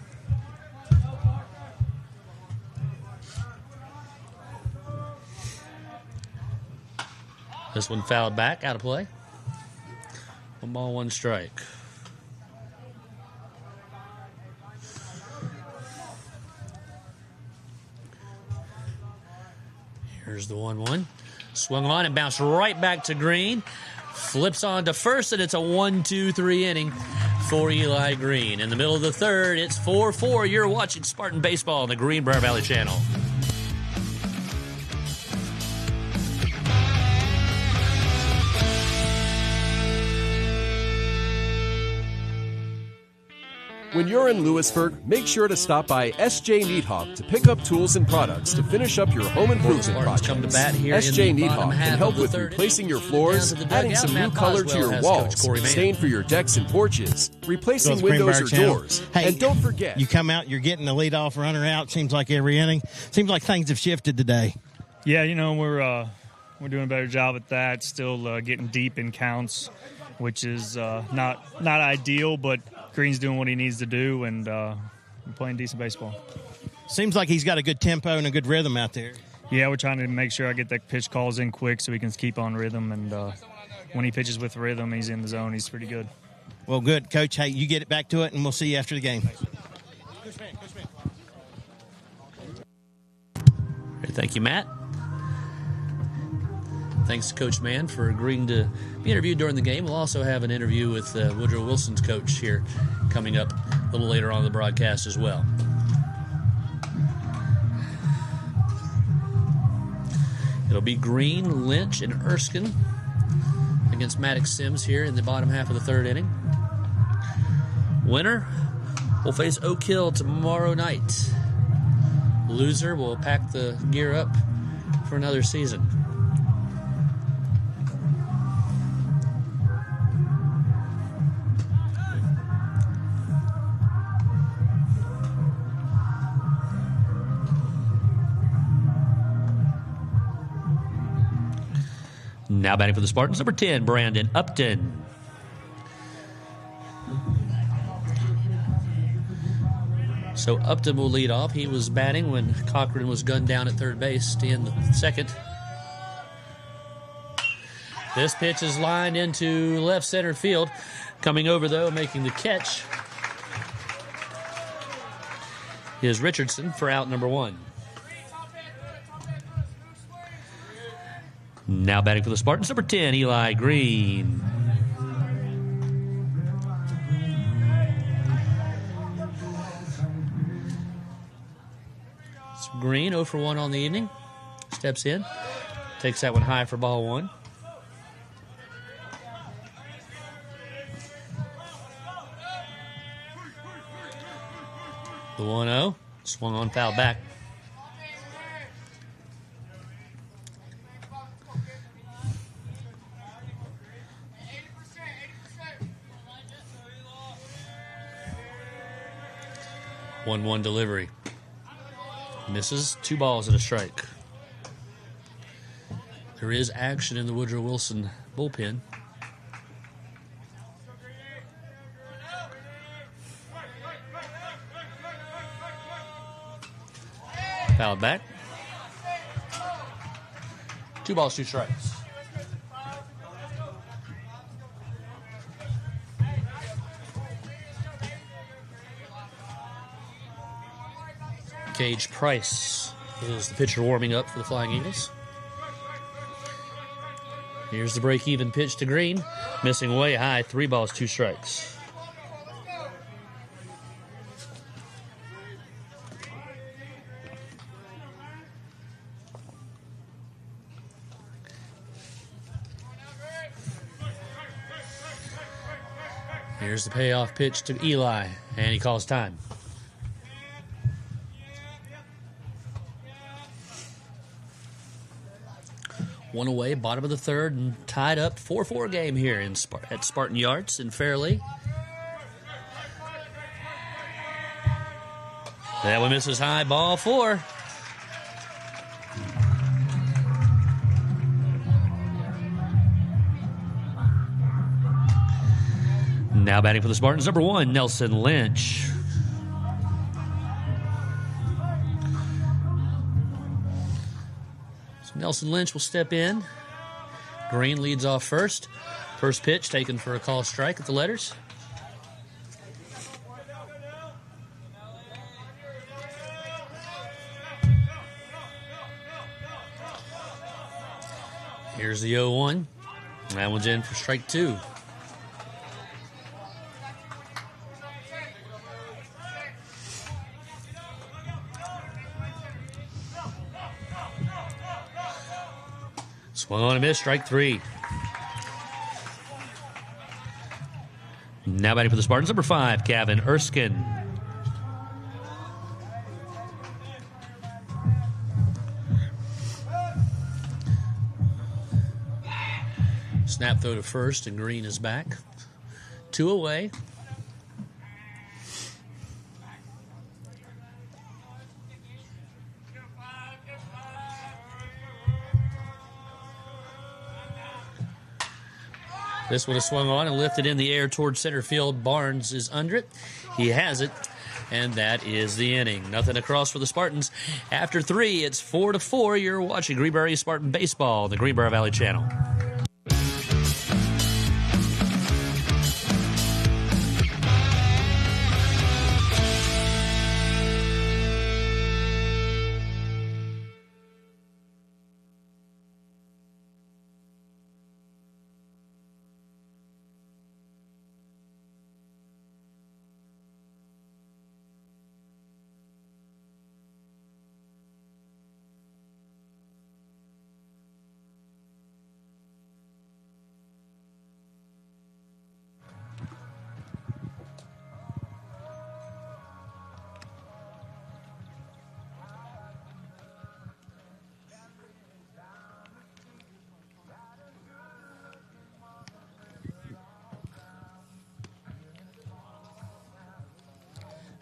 Speaker 4: This one fouled back, out of play. 1 ball, 1 strike. Here's the 1-1. Swung on and bounced right back to Green. Flips on to first, and it's a 1-2-3 inning for Eli Green. In the middle of the third, it's 4-4. You're watching Spartan Baseball on the Greenbrier Valley Channel.
Speaker 3: When you're in Lewisburg, make sure to stop by S.J. Needhawk to pick up tools and products to finish up your home improvement projects.
Speaker 4: Come to bat here
Speaker 3: S.J.
Speaker 4: in the
Speaker 3: Needhawk can help with replacing your floors, adding some new color to your walls, stain for your decks and porches, replacing windows or doors.
Speaker 5: Hey,
Speaker 3: and don't forget,
Speaker 5: you come out, you're getting the leadoff runner out. Seems like every inning. Seems like things have shifted today.
Speaker 6: Yeah, you know, we're doing a better job at that. Still getting deep in counts, which is not ideal, but Green's doing what he needs to do, and we're playing decent baseball.
Speaker 5: Seems like he's got a good tempo and a good rhythm out there.
Speaker 6: Yeah, we're trying to make sure I get that pitch calls in quick so he can keep on rhythm, and when he pitches with rhythm, he's in the zone. He's pretty good.
Speaker 5: Well, good. Coach, hey, you get it back to it, and we'll see you after the game.
Speaker 1: Thank you, Matt.
Speaker 4: Thanks to Coach Mann for agreeing to be interviewed during the game. We'll also have an interview with Woodrow Wilson's coach here coming up a little later on in the broadcast as well. It'll be Green, Lynch, and Erskine against Maddox Sims here in the bottom half of the third inning. Winner will face Oak Hill tomorrow night. Loser will pack the gear up for another season.
Speaker 1: Now batting for the Spartans, number 10, Brandon Upton.
Speaker 4: So Upton will lead off. He was batting when Cochran was gunned down at third base to end the second. This pitch is lined into left center field. Coming over, though, making the catch is Richardson for out number 1.
Speaker 1: Now batting for the Spartans, number 10, Eli Green.
Speaker 4: So Green, 0 for 1 on the evening. Steps in. Takes that one high for ball 1. The 1-0. Swung on, foul back. One delivery. Misses. 2 balls and a strike. There is action in the Woodrow Wilson bullpen. Fouled back. 2 balls, 2 strikes. Gage Price is the pitcher warming up for the Flying Eagles. Here's the break-even pitch to Green. Missing way high, 3 balls, 2 strikes. Here's the payoff pitch to Eli, and he calls time. One away, bottom of the third, and tied up 4-4 game here at Spartan Yards in Fairleigh. That one misses high, ball 4.
Speaker 1: Now batting for the Spartans, number 1, Nelson Lynch.
Speaker 4: Nelson Lynch will step in. Green leads off first. First pitch taken for a call strike at the letters. Here's the 0-1. That one's in for strike 2. Swung on and missed, strike 3.
Speaker 1: Now batting for the Spartans, number 5, Gavin Erskine.
Speaker 4: Snap throw to first, and Green is back. 2 away. This one is swung on and lifted in the air towards center field. Barnes is under it. He has it, and that is the inning. Nothing across for the Spartans. After 3, it's 4-4. You're watching Greenbrier Spartan Baseball on the Greenbrier Valley Channel.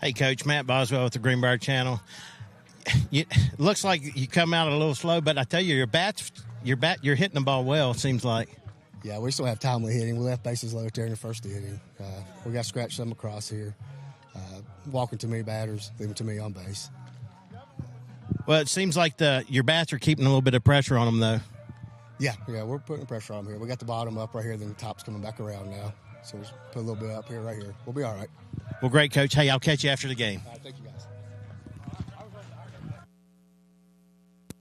Speaker 5: Hey, Coach, Matt Boswell with the Greenbrier Channel. It looks like you come out a little slow, but I tell you, you're hitting the ball well, it seems like.
Speaker 7: Yeah, we still have timely hitting. We left bases loaded there in the first inning. We got scratched some across here. Walking too many batters, leaving too many on base.
Speaker 5: Well, it seems like your bats are keeping a little bit of pressure on them, though.
Speaker 7: Yeah, we're putting pressure on them here. We got the bottom up right here, then the top's coming back around now. So we'll put a little bit up here, right here. We'll be all right.
Speaker 5: Well, great, Coach. Hey, I'll catch you after the game.
Speaker 7: All right, thank you,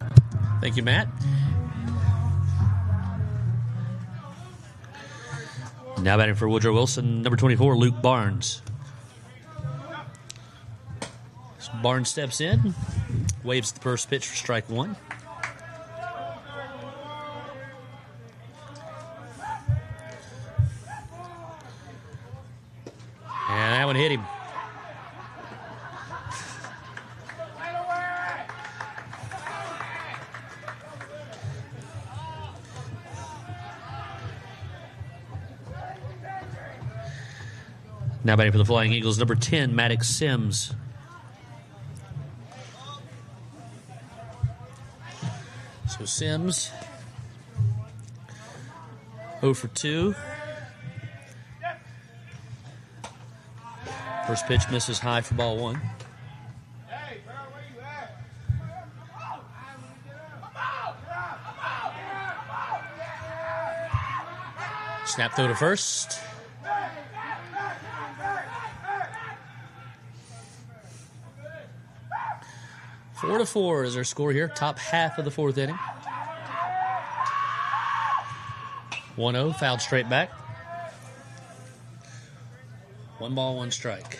Speaker 7: guys.
Speaker 1: Thank you, Matt. Now batting for Woodrow Wilson, number 24, Luke Barnes. So Barnes steps in, waves the first pitch for strike one. And that one hit him. Now batting for the Flying Eagles, number 10, Maddox Sims. So Sims, 0 for 2. First pitch misses high for ball one. Snap throw to first. Four to 4 is our score here. Top half of the fourth inning. 1-0, fouled straight back. 1 ball, 1 strike.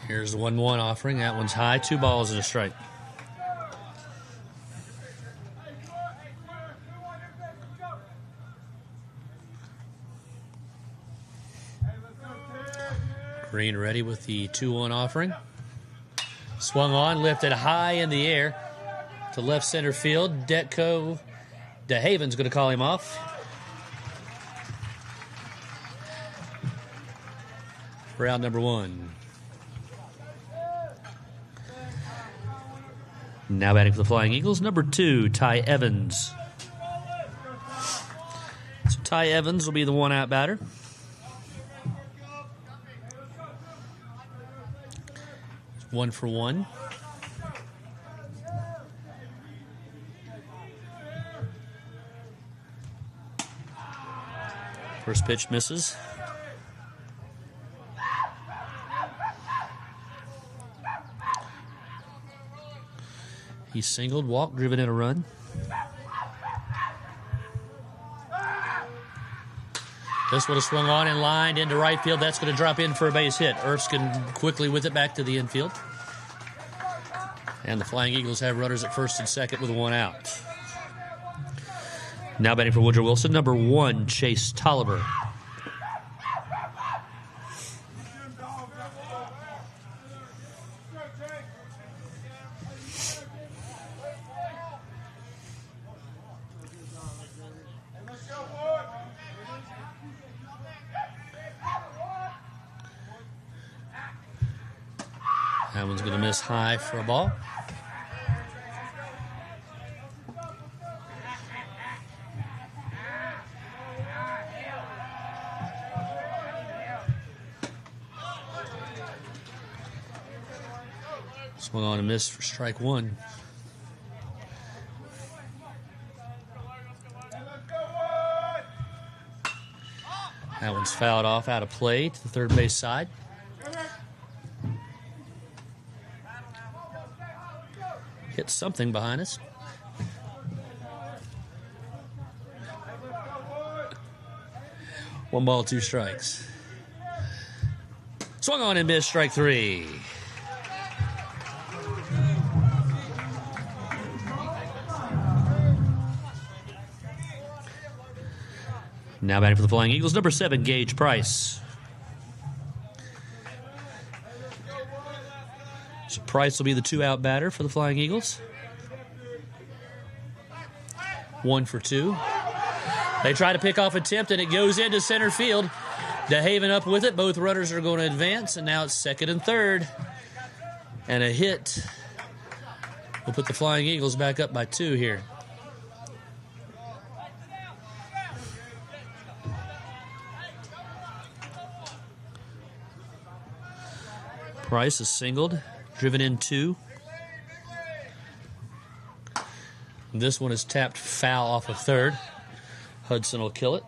Speaker 1: Here's the 1-1 offering. That one's high. 2 balls and a strike. Green ready with the 2-1 offering. Swung on, lifted high in the air to left center field. DeHaven's going to call him off. Round number 1. Now batting for the Flying Eagles, number 2, Ty Evans. So Ty Evans will be the one-out batter. One for 1. First pitch misses. He singled, walked, driven in a run. This would have swung on and lined into right field. That's going to drop in for a base hit. Erskine quickly with it back to the infield. And the Flying Eagles have runners at first and second with 1 out. Now batting for Woodrow Wilson, number 1, Chase Tolliver. That one's going to miss high for a ball. Swung on and missed for strike 1. That one's fouled off out of play to the third base side. Hit something behind us. One ball, 2 strikes. Swung on and missed, strike 3. Now batting for the Flying Eagles, number 7, Gage Price. So Price will be the 2-out batter for the Flying Eagles.
Speaker 4: 1 for 2. They try to pick off attempt, and it goes into center field. DeHaven up with it. Both runners are going to advance, and now it's second and third. And a hit will put the Flying Eagles back up by 2 here. Price is singled, driven in 2. This one is tapped foul off of third. Hudson will kill it.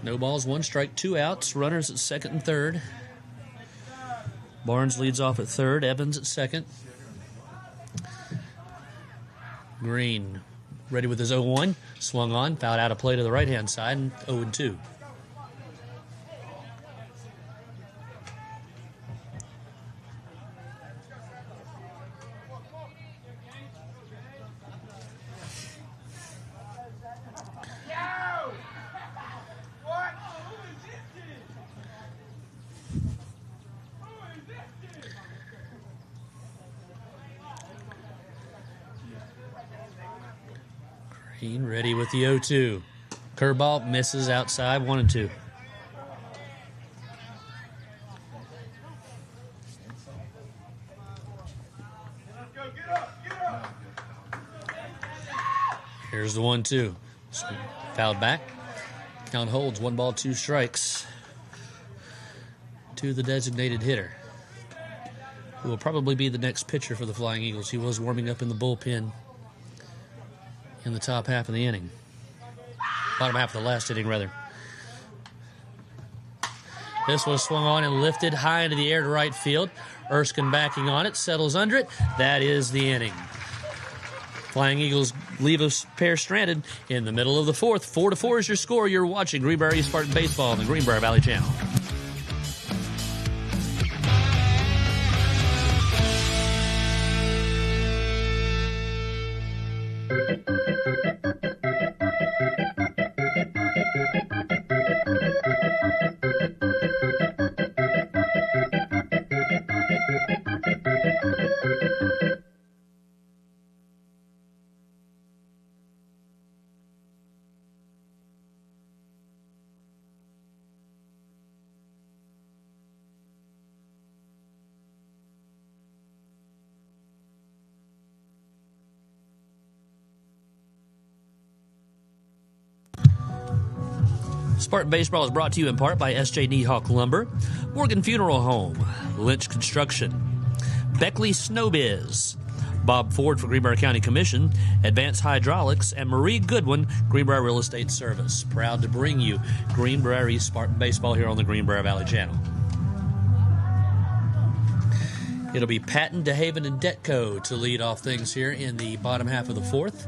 Speaker 4: No balls, 1 strike, 2 outs. Runners at second and third. Barnes leads off at third. Evans at second. Green ready with his 0-1. Swung on, fouled out of play to the right-hand side, and 0-2. Green ready with the 0-2. Curveball misses outside, 1-2. Here's the 1-2. Fouled back. Count holds, 1 ball, 2 strikes to the designated hitter, who will probably be the next pitcher for the Flying Eagles. He was warming up in the bullpen in the top half of the inning. Bottom half of the last inning, rather. This was swung on and lifted high into the air to right field. Erskine backing on it, settles under it. That is the inning. Flying Eagles leave a pair stranded in the middle of the fourth. 4-4 is your score. You're watching Greenbrier East Spartan Baseball on the Greenbrier Valley Channel. Spartan Baseball is brought to you in part by S.J. Niehawk Lumber, Morgan Funeral Home, Lynch Construction, Beckley Snowbiz, Bob Ford for Greenbrier County Commission, Advanced Hydraulics, and Marie Goodwin, Greenbrier Real Estate Service. Proud to bring you Greenbrier East Spartan Baseball here on the Greenbrier Valley Channel. It'll be Patton, DeHaven, and Detco to lead off things here in the bottom half of the fourth.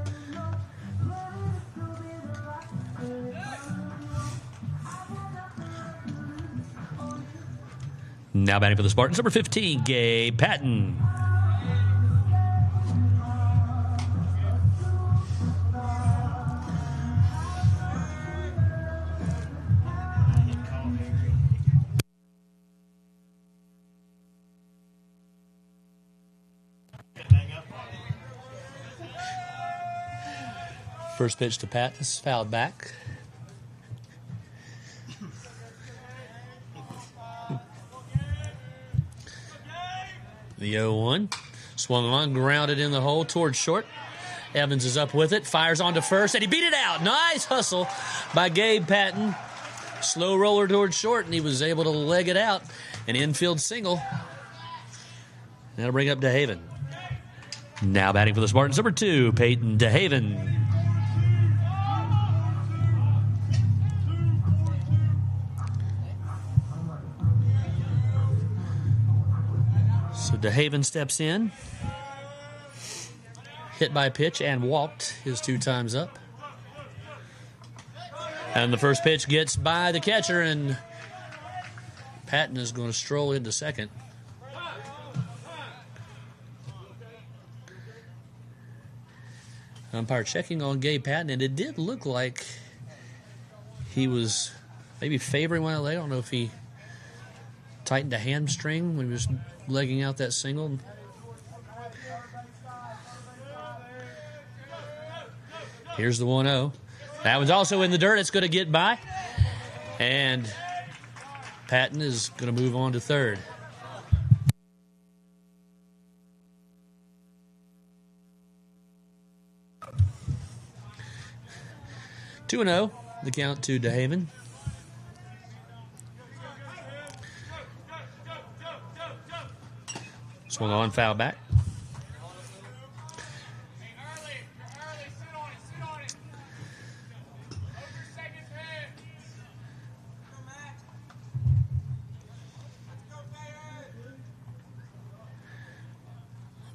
Speaker 4: Now batting for the Spartans, number 15, Gabe Patton. First pitch to Patton is fouled back. The 0-1. Swung on, grounded in the hole towards short. Evans is up with it, fires on to first, and he beat it out. Nice hustle by Gabe Patton. Slow roller towards short, and he was able to leg it out. An infield single. That'll bring up DeHaven. Now batting for the Spartans, number 2, Peyton DeHaven. So DeHaven steps in, hit by pitch and walked his 2 times up. And the first pitch gets by the catcher, and Patton is going to stroll into second. Umpire checking on Gabe Patton, and it did look like he was maybe favoring one of them. I don't know if he tightened a hamstring when he was legging out that single. Here's the 1-0. That one's also in the dirt. It's going to get by. And Patton is going to move on to third. Two and 0, the count to DeHaven. Swung on, foul back.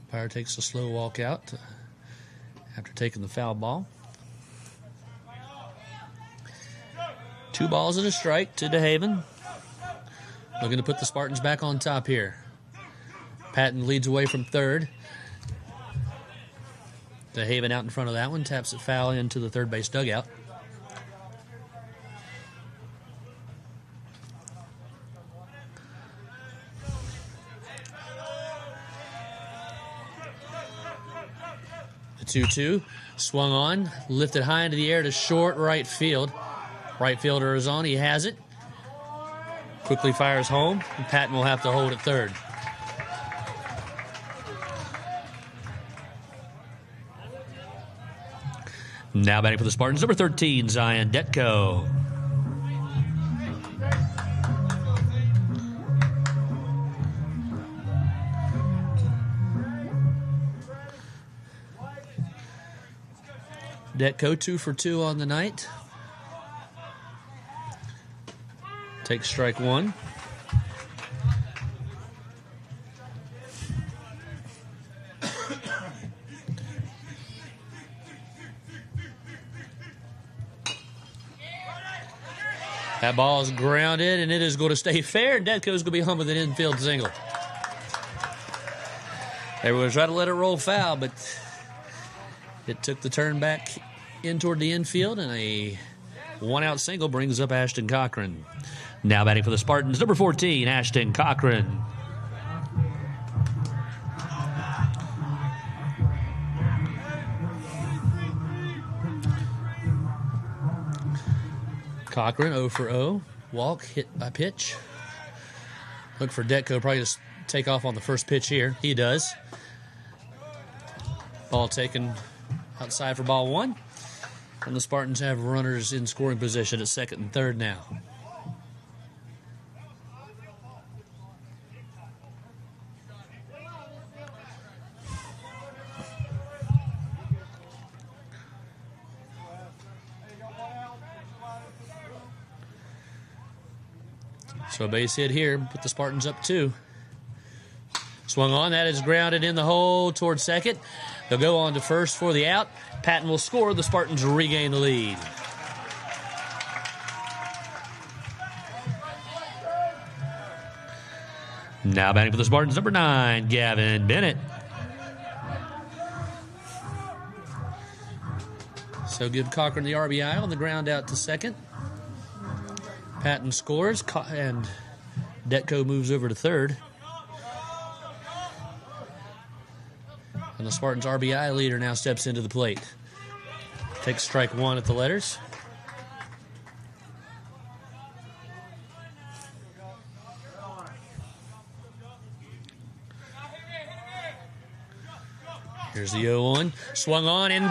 Speaker 4: Umpire takes a slow walk out after taking the foul ball. 2 balls and a strike to DeHaven. Looking to put the Spartans back on top here. Patton leads away from third. DeHaven out in front of that one. Taps it foul into the third base dugout. The 2-2. Swung on. Lifted high into the air to short right field. Right fielder is on. He has it. Quickly fires home. And Patton will have to hold it third.
Speaker 1: Now batting for the Spartans, number 13, Zion Detko.
Speaker 4: Detko 2 for 2 on the night. Takes strike 1. That ball is grounded, and it is going to stay fair, and Detko is going to be home with an infield single. Everyone tried to let it roll foul, but it took the turn back in toward the infield, and a one-out single brings up Ashton Cochran.
Speaker 1: Now batting for the Spartans, number 14, Ashton Cochran.
Speaker 4: Cochran 0 for 0. Walk, hit by pitch. Look for Detko probably to take off on the first pitch here. He does. Ball taken outside for ball 1. And the Spartans have runners in scoring position at second and third now. So a base hit here, put the Spartans up 2. Swung on, that is grounded in the hole towards second. They'll go on to first for the out. Patton will score, the Spartans regain the lead.
Speaker 1: Now batting for the Spartans, number 9, Gavin Bennett.
Speaker 4: So give Cochran the RBI on the ground out to second. Patton scores, and Detko moves over to third. And the Spartans' RBI leader now steps into the plate. Takes strike 1 at the letters. Here's the 0-1. Swung on and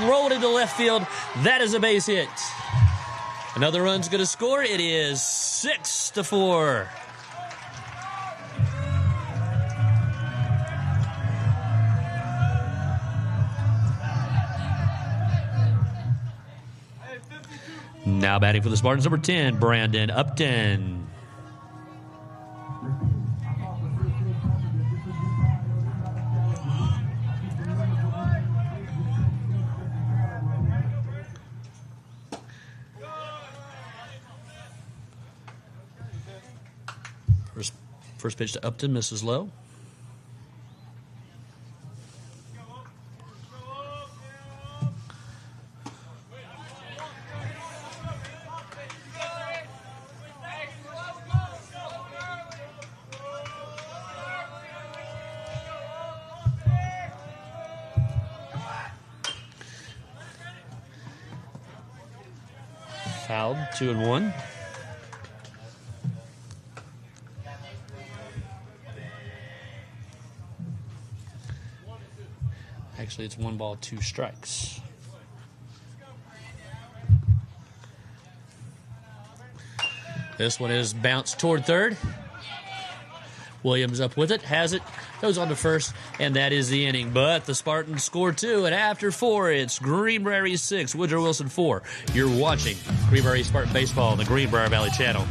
Speaker 4: rolled into left field. That is a base hit. Another run's going to score. It is 6-4.
Speaker 1: Now batting for the Spartans, number 10, Brandon Upton.
Speaker 4: First pitch to Upton, misses low. Fouled, 2-1. Actually, it's 1 ball, 2 strikes. This one is bounced toward third. Williams up with it, has it, goes on to first, and that is the inning. But the Spartans score 2, and after 4, it's Greenbrier 6, Woodrow Wilson 4. You're watching Greenbrier Spartan Baseball on the Greenbrier Valley Channel.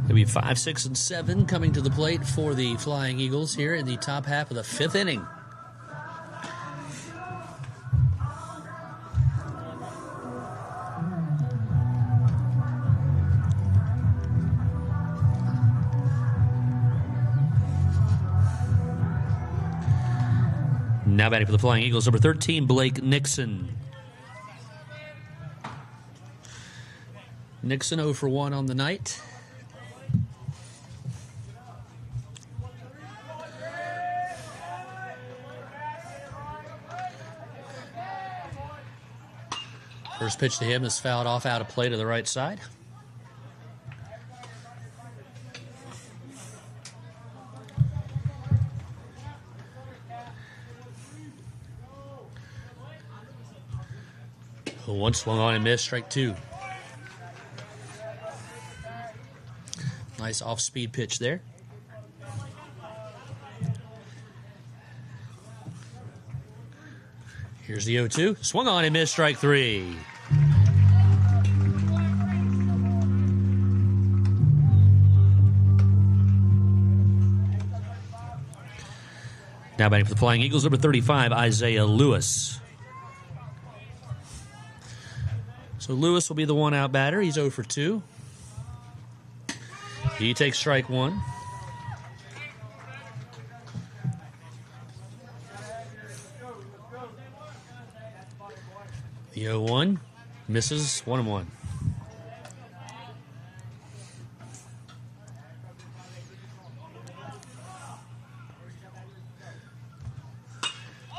Speaker 4: It'll be 5, 6, and 7 coming to the plate for the Flying Eagles here in the top half of the 5th inning. Now batting for the Flying Eagles, number 13, Blake Nixon. Nixon 0 for 1 on the night. First pitch to him is fouled off out of play to the right side. One swung on and missed, strike 2. Nice off-speed pitch there. Here's the 0-2. Swung on and missed, strike 3. Now batting for the Flying Eagles, number 35, Isaiah Lewis. So Lewis will be the one-out batter. He's 0 for 2. He takes strike 1. The 0-1 misses, 1-1.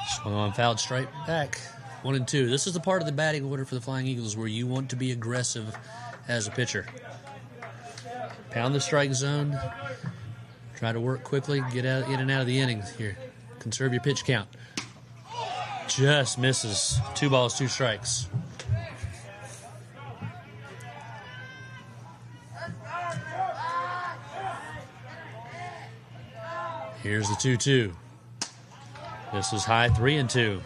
Speaker 4: Swung on, fouled, strike back. 1 and 2. This is the part of the batting order for the Flying Eagles where you want to be aggressive as a pitcher. Pound the strike zone. Try to work quickly, get out, in and out of the innings here. Conserve your pitch count. Just misses. 2 balls, 2 strikes. Here's the 2-2. This is high, 3 and 2.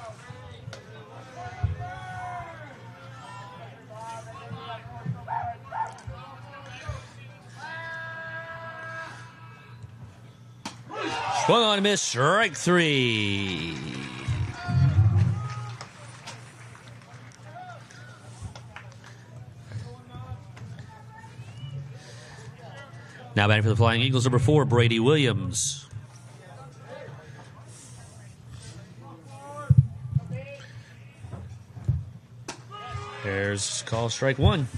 Speaker 4: Swung on and missed, strike 3. Now batting for the Flying Eagles, number 4, Brady Williams. There's call strike 1.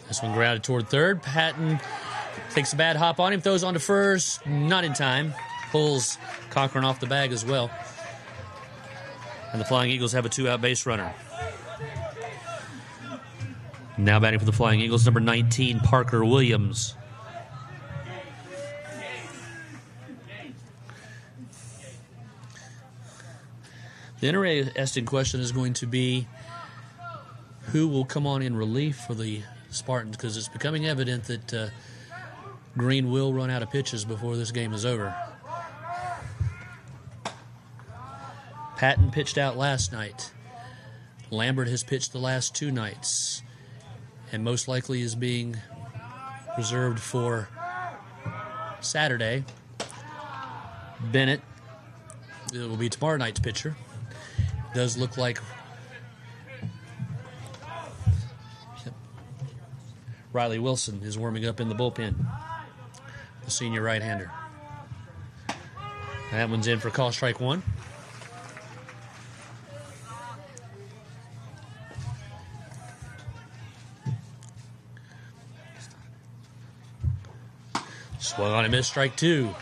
Speaker 4: This one grounded toward third. Patton takes a bad hop on him, throws on to first, not in time. Pulls Cochran off the bag as well. And the Flying Eagles have a 2-out base runner. Now batting for the Flying Eagles, number 19, Parker Williams. The interesting question is going to be who will come on in relief for the Spartans, because it's becoming evident that Green will run out of pitches before this game is over. Patton pitched out last night. Lambert has pitched the last 2 nights and most likely is being reserved for Saturday. Bennett, it will be tomorrow night's pitcher. Does look like Riley Wilson is warming up in the bullpen, the senior right-hander. That one's in for call strike 1. Swung on and missed, strike 2.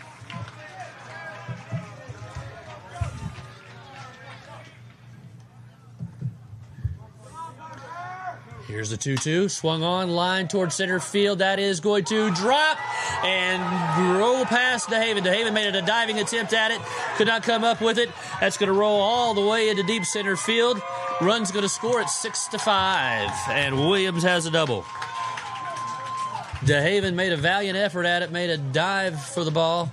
Speaker 4: Here's the 2-2. Swung on, line towards center field. That is going to drop and roll past DeHaven. DeHaven made it a diving attempt at it. Could not come up with it. That's going to roll all the way into deep center field. Run's going to score at 6-5. And Williams has a double. DeHaven made a valiant effort at it, made a dive for the ball.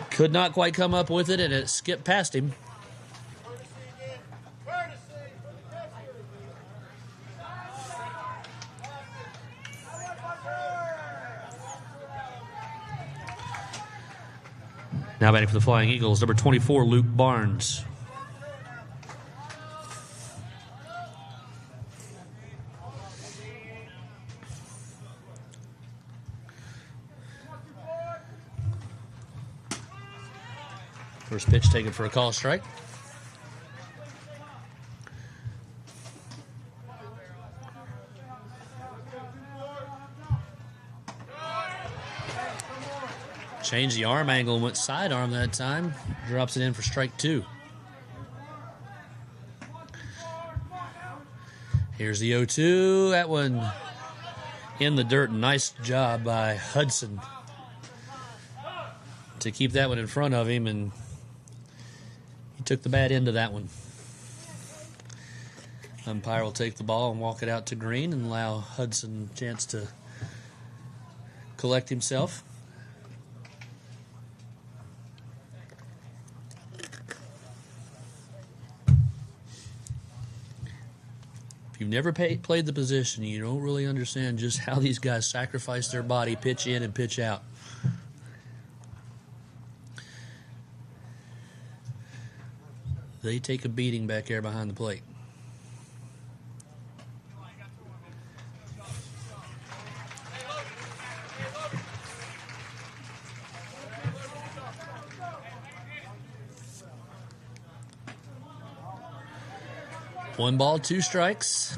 Speaker 4: Could not quite come up with it, and it skipped past him. Now batting for the Flying Eagles, number 24, Luke Barnes. First pitch taken for a call strike. Changed the arm angle and went sidearm that time. Drops it in for strike 2. Here's the 0-2. That one in the dirt. Nice job by Hudson to keep that one in front of him, and he took the bad end of that one. Umpire will take the ball and walk it out to Green and allow Hudson a chance to collect himself. If you've never played the position, you don't really understand just how these guys sacrifice their body, pitch in and pitch out. They take a beating back there behind the plate. One ball, 2 strikes,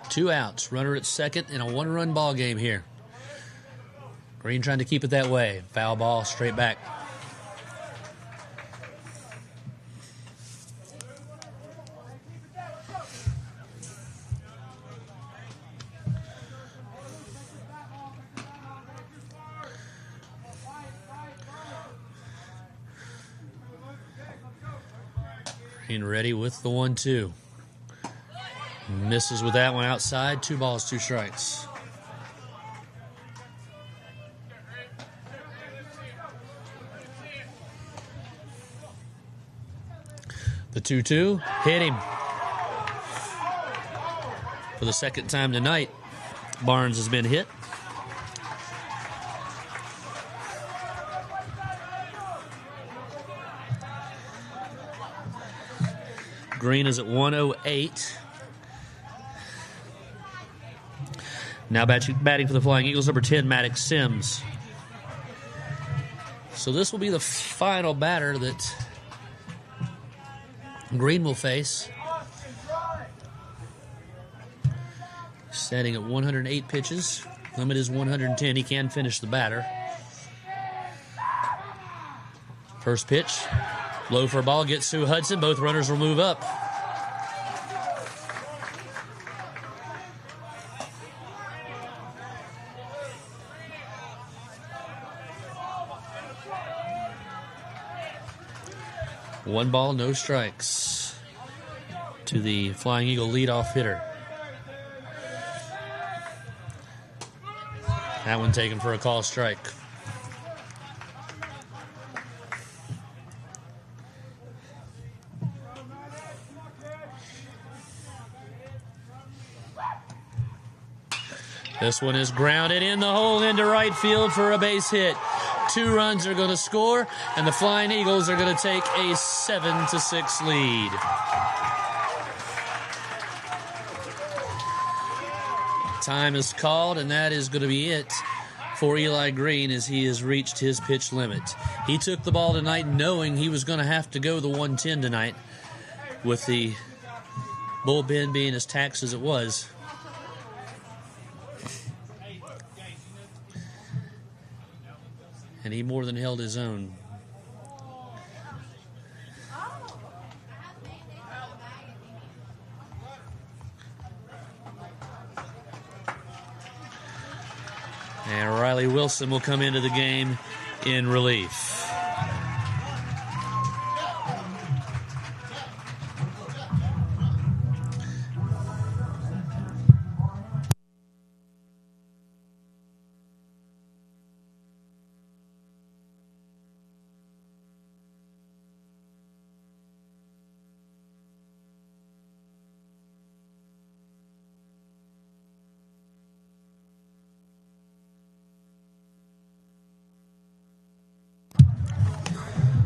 Speaker 4: 2 outs. Runner at second in a 1-run ball game here. Green trying to keep it that way. Foul ball, straight back. Green ready with the 1-2. Misses with that one outside. 2 balls, 2 strikes. The 2-2 hit him. For the second time tonight, Barnes has been hit. Green is at 108. Now batting for the Flying Eagles, number 10, Maddox Sims. So this will be the final batter that Green will face. Standing at 108 pitches. Limit is 110. He can finish the batter. First pitch. Low for a ball. Gets through Hudson. Both runners will move up. 1 ball, no strikes to the Flying Eagle leadoff hitter. That one taken for a call strike. This one is grounded in the hole into right field for a base hit. 2 runs are going to score, and the Flying Eagles are going to take a 7-6 lead. Time is called, and that is going to be it for Eli Green as he has reached his pitch limit. He took the ball tonight knowing he was going to have to go the 110 tonight with the bullpen being as taxed as it was. And he more than held his own. And Riley Wilson will come into the game in relief.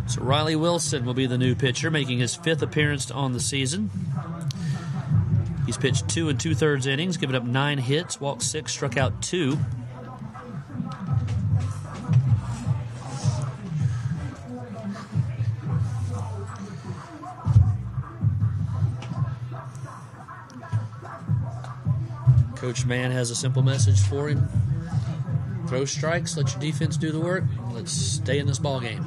Speaker 4: So Riley Wilson will be the new pitcher, making his 5th appearance on the season. He's pitched 2 2/3 innings, given up 9 hits, walked 6, struck out 2. Coach Mann has a simple message for him. Throw strikes, let your defense do the work, and let's stay in this ball game.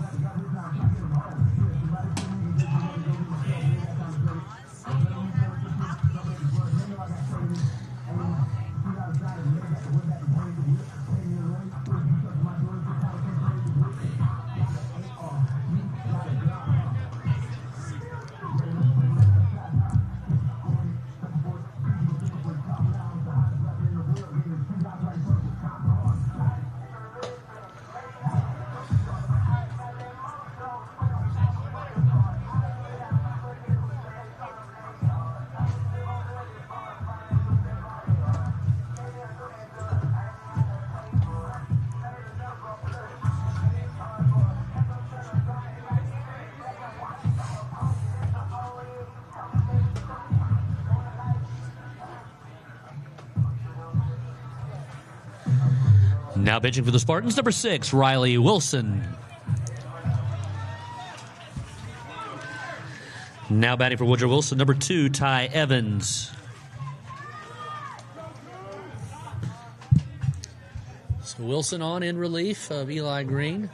Speaker 4: Now pitching for the Spartans, number 6, Riley Wilson. Now batting for Woodrow Wilson, number 2, Ty Evans. So Wilson on in relief of Eli Green.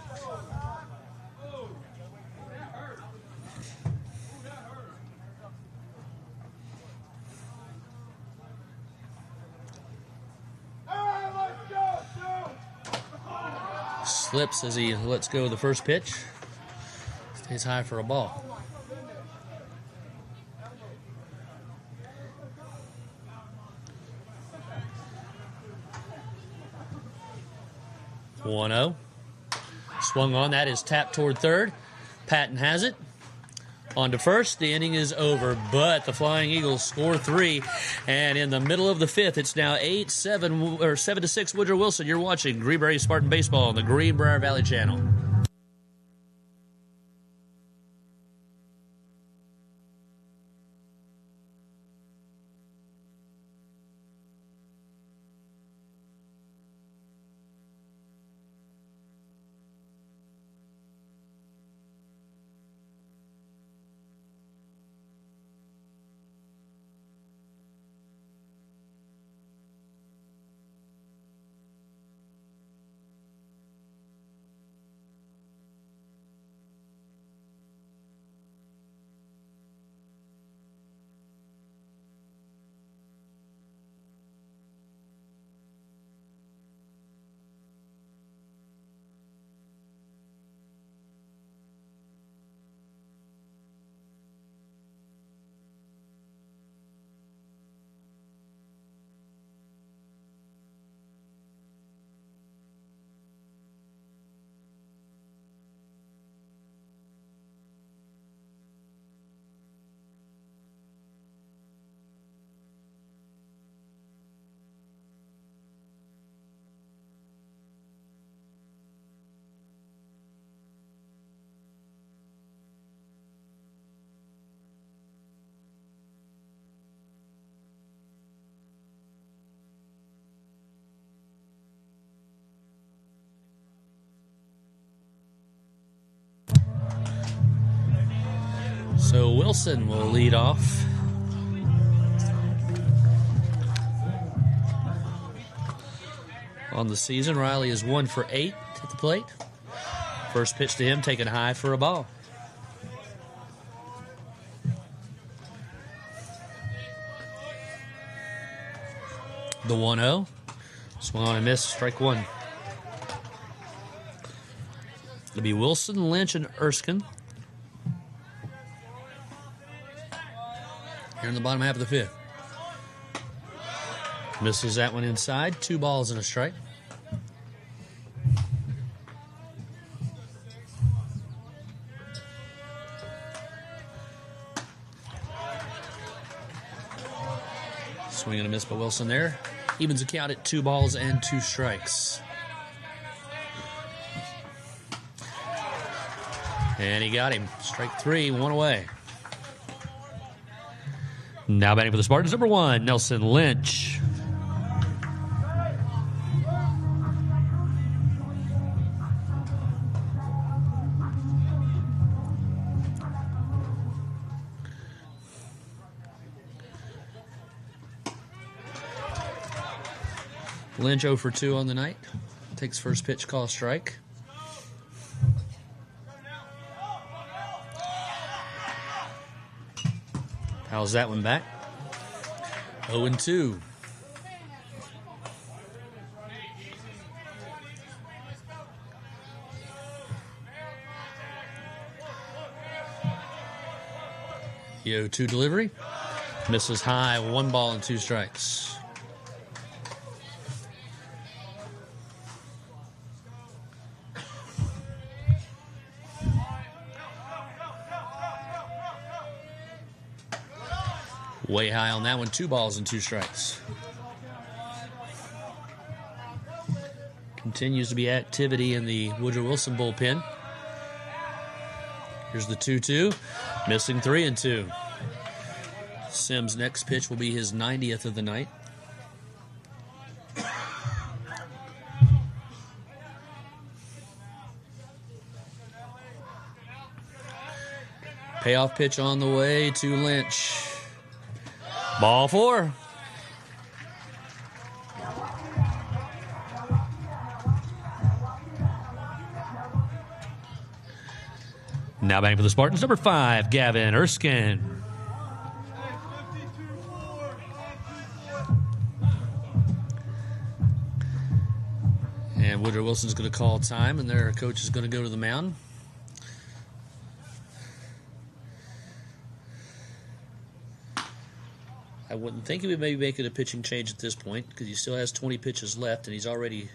Speaker 4: Slips as he lets go of the first pitch. Stays high for a ball. One 0. Swung on. That is tapped toward third. Patton has it. On to first. The inning is over, but the Flying Eagles score 3. And in the middle of the 5th, it's now 7-6 Woodrow Wilson. You're watching Greenbrier Spartan Baseball on the Greenbrier Valley Channel. So Wilson will lead off. On the season, Riley is 1 for 8 at the plate. First pitch to him, taken high for a ball. The 1-0. Swung on and missed, strike one. It'll be Wilson, Lynch, and Erskine. Here in the bottom half of the fifth. Misses that one inside. 2 balls and a strike. Swing and a miss by Wilson there. Evens the count at 2 balls and 2 strikes. And he got him. Strike 3, 1 away.
Speaker 1: Now batting for the Spartans, number 1, Nelson Lynch.
Speaker 4: Lynch 0 for 2 on the night. Takes first pitch, call strike. How's that one back? 0 and 2. The 0-2 delivery. Misses high, 1 ball and 2 strikes. Way high on that one, 2 balls and 2 strikes. Continues to be activity in the Woodrow Wilson bullpen. Here's the 2-2, missing 3 and 2. Sims' next pitch will be his 90th of the night. Payoff pitch on the way to Lynch.
Speaker 1: Ball 4. Now batting for the Spartans, number 5, Gavin Erskine.
Speaker 4: And Woodrow Wilson's going to call time, and their coach is going to go to the mound. I wouldn't think he would maybe make it a pitching change at this point because he still has 20 pitches left, and he's already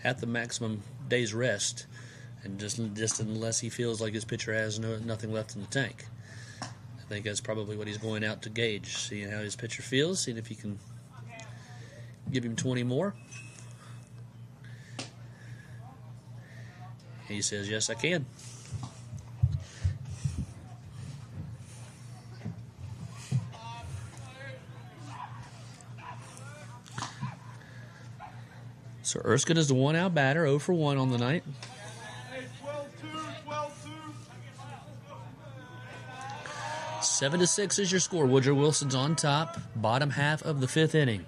Speaker 4: at the maximum day's rest. And just unless he feels like his pitcher has nothing left in the tank. I think that's probably what he's going out to gauge, seeing how his pitcher feels, seeing if he can give him 20 more. He says, yes, I can. So Erskine is the 1-out batter, 0 for 1 on the night. 7-6 is your score. Woodrow Wilson's on top, bottom half of the 5th inning.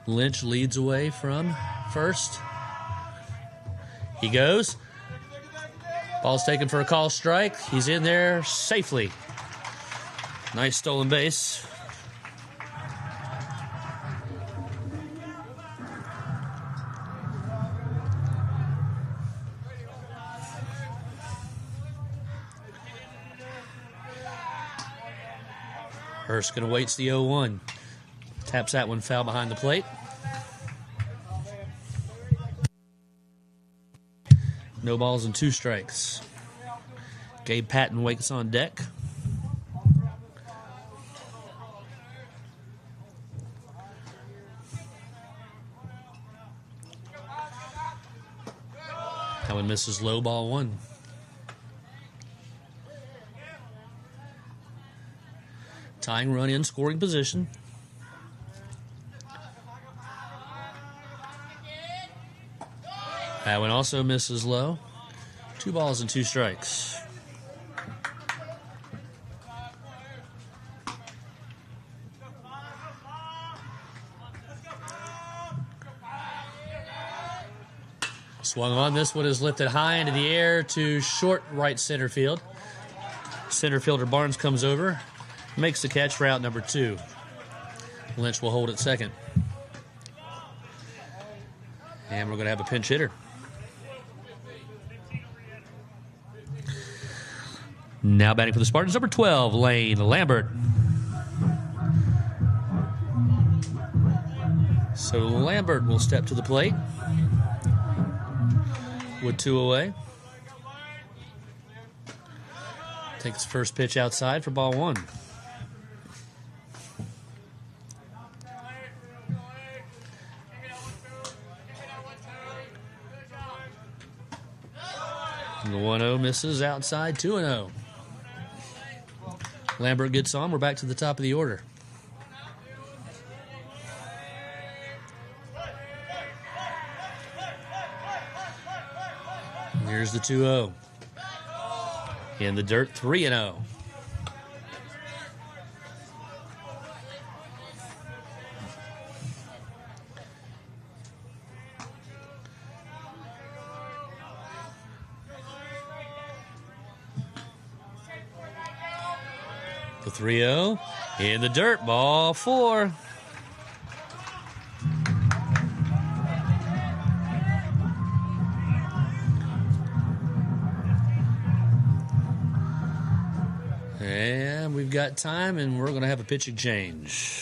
Speaker 4: Lynch leads away from first. He goes. Ball's taken for a call strike. He's in there safely. Nice stolen base. Erskine awaits the 0-1. Taps that one foul behind the plate. No balls and 2 strikes. Gabe Patton waits on deck. That one misses low, ball 1. Tying run in scoring position. That one also misses low. 2 balls and 2 strikes. Swung on. This one is lifted high into the air to short right center field. Center fielder Barnes comes over, makes the catch for out number 2. Lynch will hold at second. And we're going to have a pinch hitter. Now batting for the Spartans, number 12, Lane Lambert. So Lambert will step to the plate with 2 away. Takes first pitch outside for ball 1. And the 1-0 misses outside, 2-0. Lambert gets on. We're back to the top of the order. Here's the 2-0. In the dirt, 3-0. The 3-0 in the dirt, ball 4. And we've got time, and we're going to have a pitching change.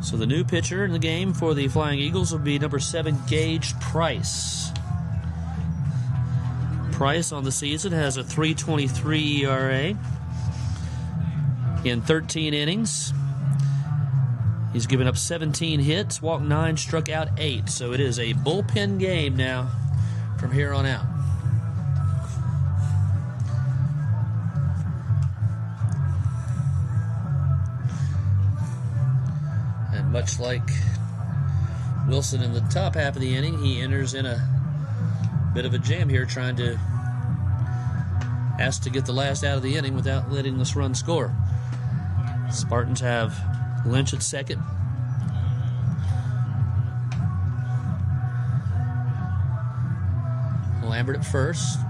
Speaker 4: So the new pitcher in the game for the Flying Eagles will be number 7, Gage Price. Price on the season has a .323 ERA in 13 innings. He's given up 17 hits, walked 9, struck out 8. So it is a bullpen game now from here on out. Much like Wilson in the top half of the inning, he enters in a bit of a jam here, trying to ask to get the last out of the inning without letting this run score. Spartans have Lynch at second. Lambert at first.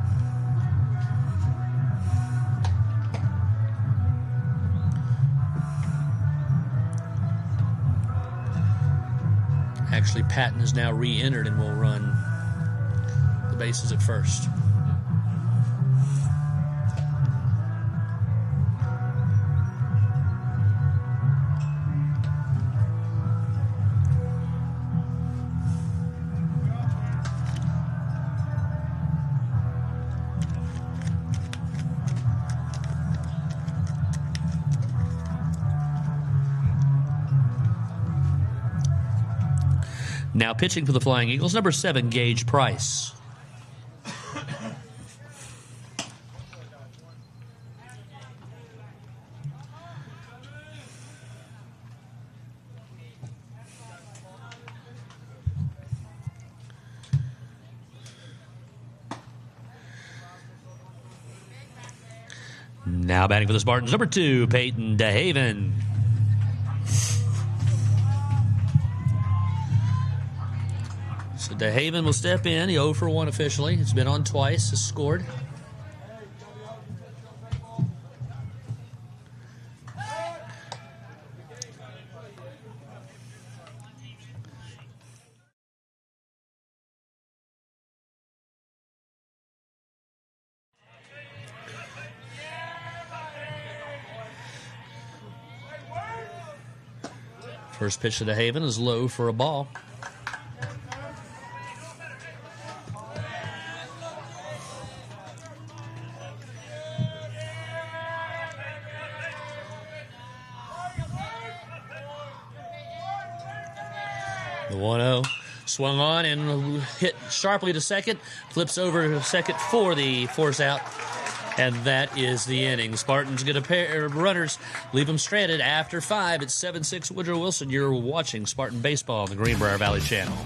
Speaker 4: Actually, Patton is now re-entered and will run the bases at first. Now pitching for the Flying Eagles, number 7, Gage Price. Now batting for the Spartans, number 2, Peyton DeHaven. So DeHaven will step in. He 0 for 1 officially. It's been on twice. Has scored. First pitch to DeHaven is low for a ball. The 1-0 swung on and hit sharply to second. Flips over to second for the force out. And that is the inning. Spartans get a pair of runners, leave them stranded after 5. It's 7-6 Woodrow Wilson. You're watching Spartan Baseball on the Greenbrier Valley Channel.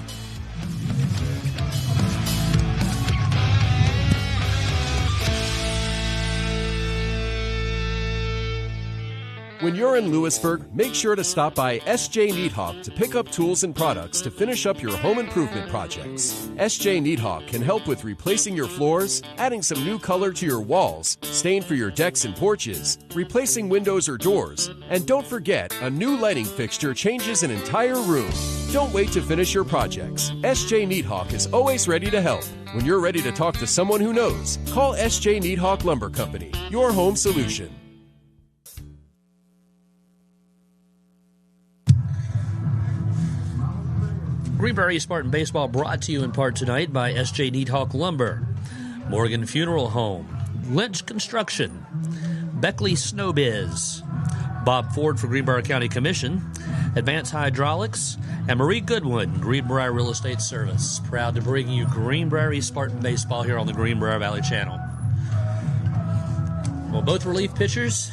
Speaker 3: When you're in Lewisburg, make sure to stop by S.J. Needhawk to pick up tools and products to finish up your home improvement projects. S.J. Needhawk can help with replacing your floors, adding some new color to your walls, stain for your decks and porches, replacing windows or doors, and don't forget, a new lighting fixture changes an entire room. Don't wait to finish your projects. S.J. Needhawk is always ready to help. When you're ready to talk to someone who knows, call S.J. Needhawk Lumber Company, your home solution.
Speaker 4: Greenbrier Spartan Baseball brought to you in part tonight by S.J. Needhawk Lumber, Morgan Funeral Home, Lynch Construction, Beckley Snowbiz, Bob Ford for Greenbrier County Commission, Advanced Hydraulics, and Marie Goodwin, Greenbrier Real Estate Service. Proud to bring you Greenbrier Spartan Baseball here on the Greenbrier Valley Channel. Well, both relief pitchers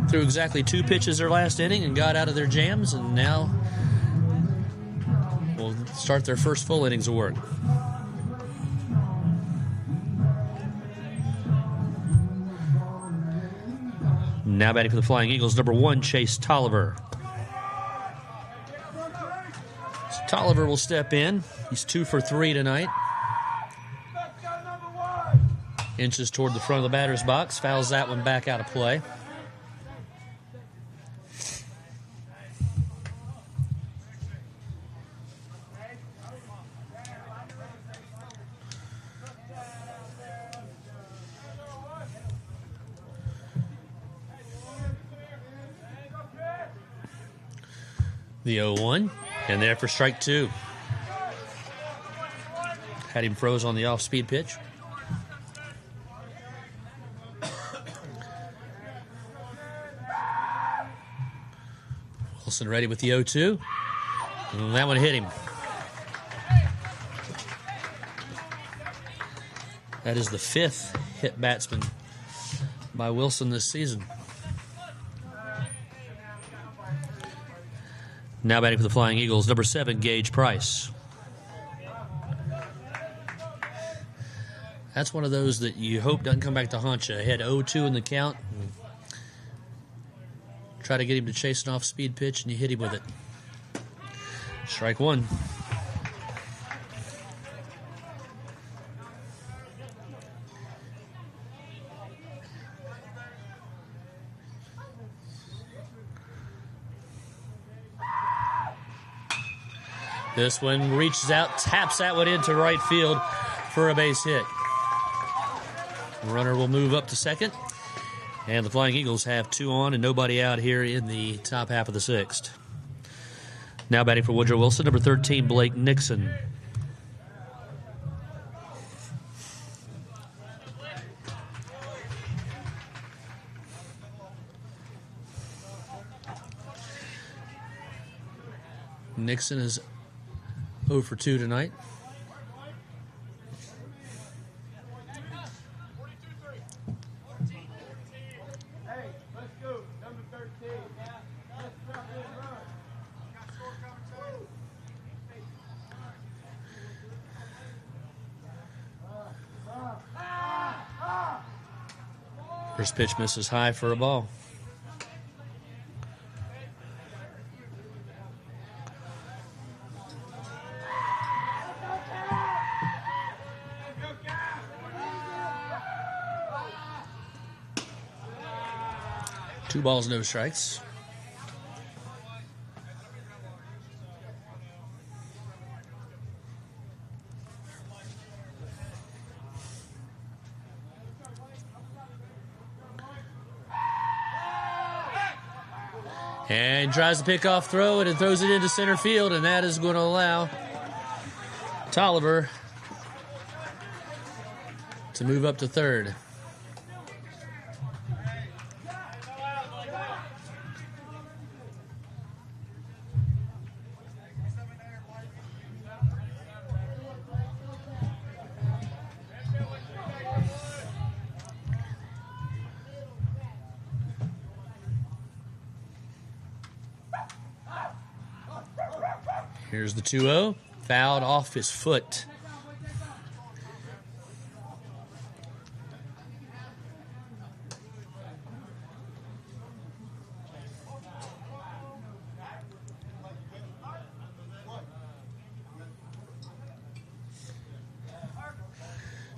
Speaker 4: threw exactly 2 pitches their last inning and got out of their jams, and now will start their first full innings of work. Now batting for the Flying Eagles, number 1, Chase Tolliver. So Tolliver will step in. He's 2 for 3 tonight. Inches toward the front of the batter's box. Fouls that one back out of play. The 0-1, and there for strike 2. Had him froze on the off-speed pitch. Wilson ready with the 0-2. And that one hit him. That is the 5th hit batsman by Wilson this season. Now batting for the Flying Eagles, number 7, Gage Price. That's one of those that you hope doesn't come back to haunt you. Had 0-2 in the count. Try to get him to chase an off-speed pitch, and you hit him with it. Strike 1. This one reaches out, taps that one into right field for a base hit. The runner will move up to second. And the Flying Eagles have 2 on and nobody out here in the top half of the 6th. Now batting for Woodrow Wilson, number 13, Blake Nixon. Nixon is 0 for 2 tonight. First pitch misses high for a ball. Two balls, no strikes. And tries to pick off throw it and throws it into center field, and that is going to allow Tolliver to move up to third. Here's the 2-0. Fouled off his foot.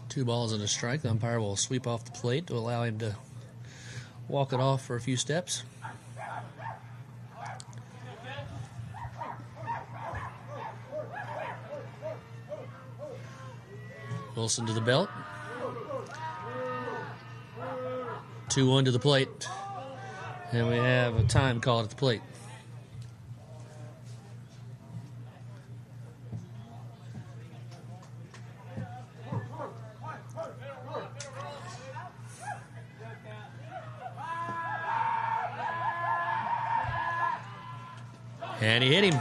Speaker 4: Two balls and a strike. The umpire will sweep off the plate to allow him to walk it off for a few steps. Wilson to the belt. 2-1 to the plate. And we have a time called at the plate. And he hit him.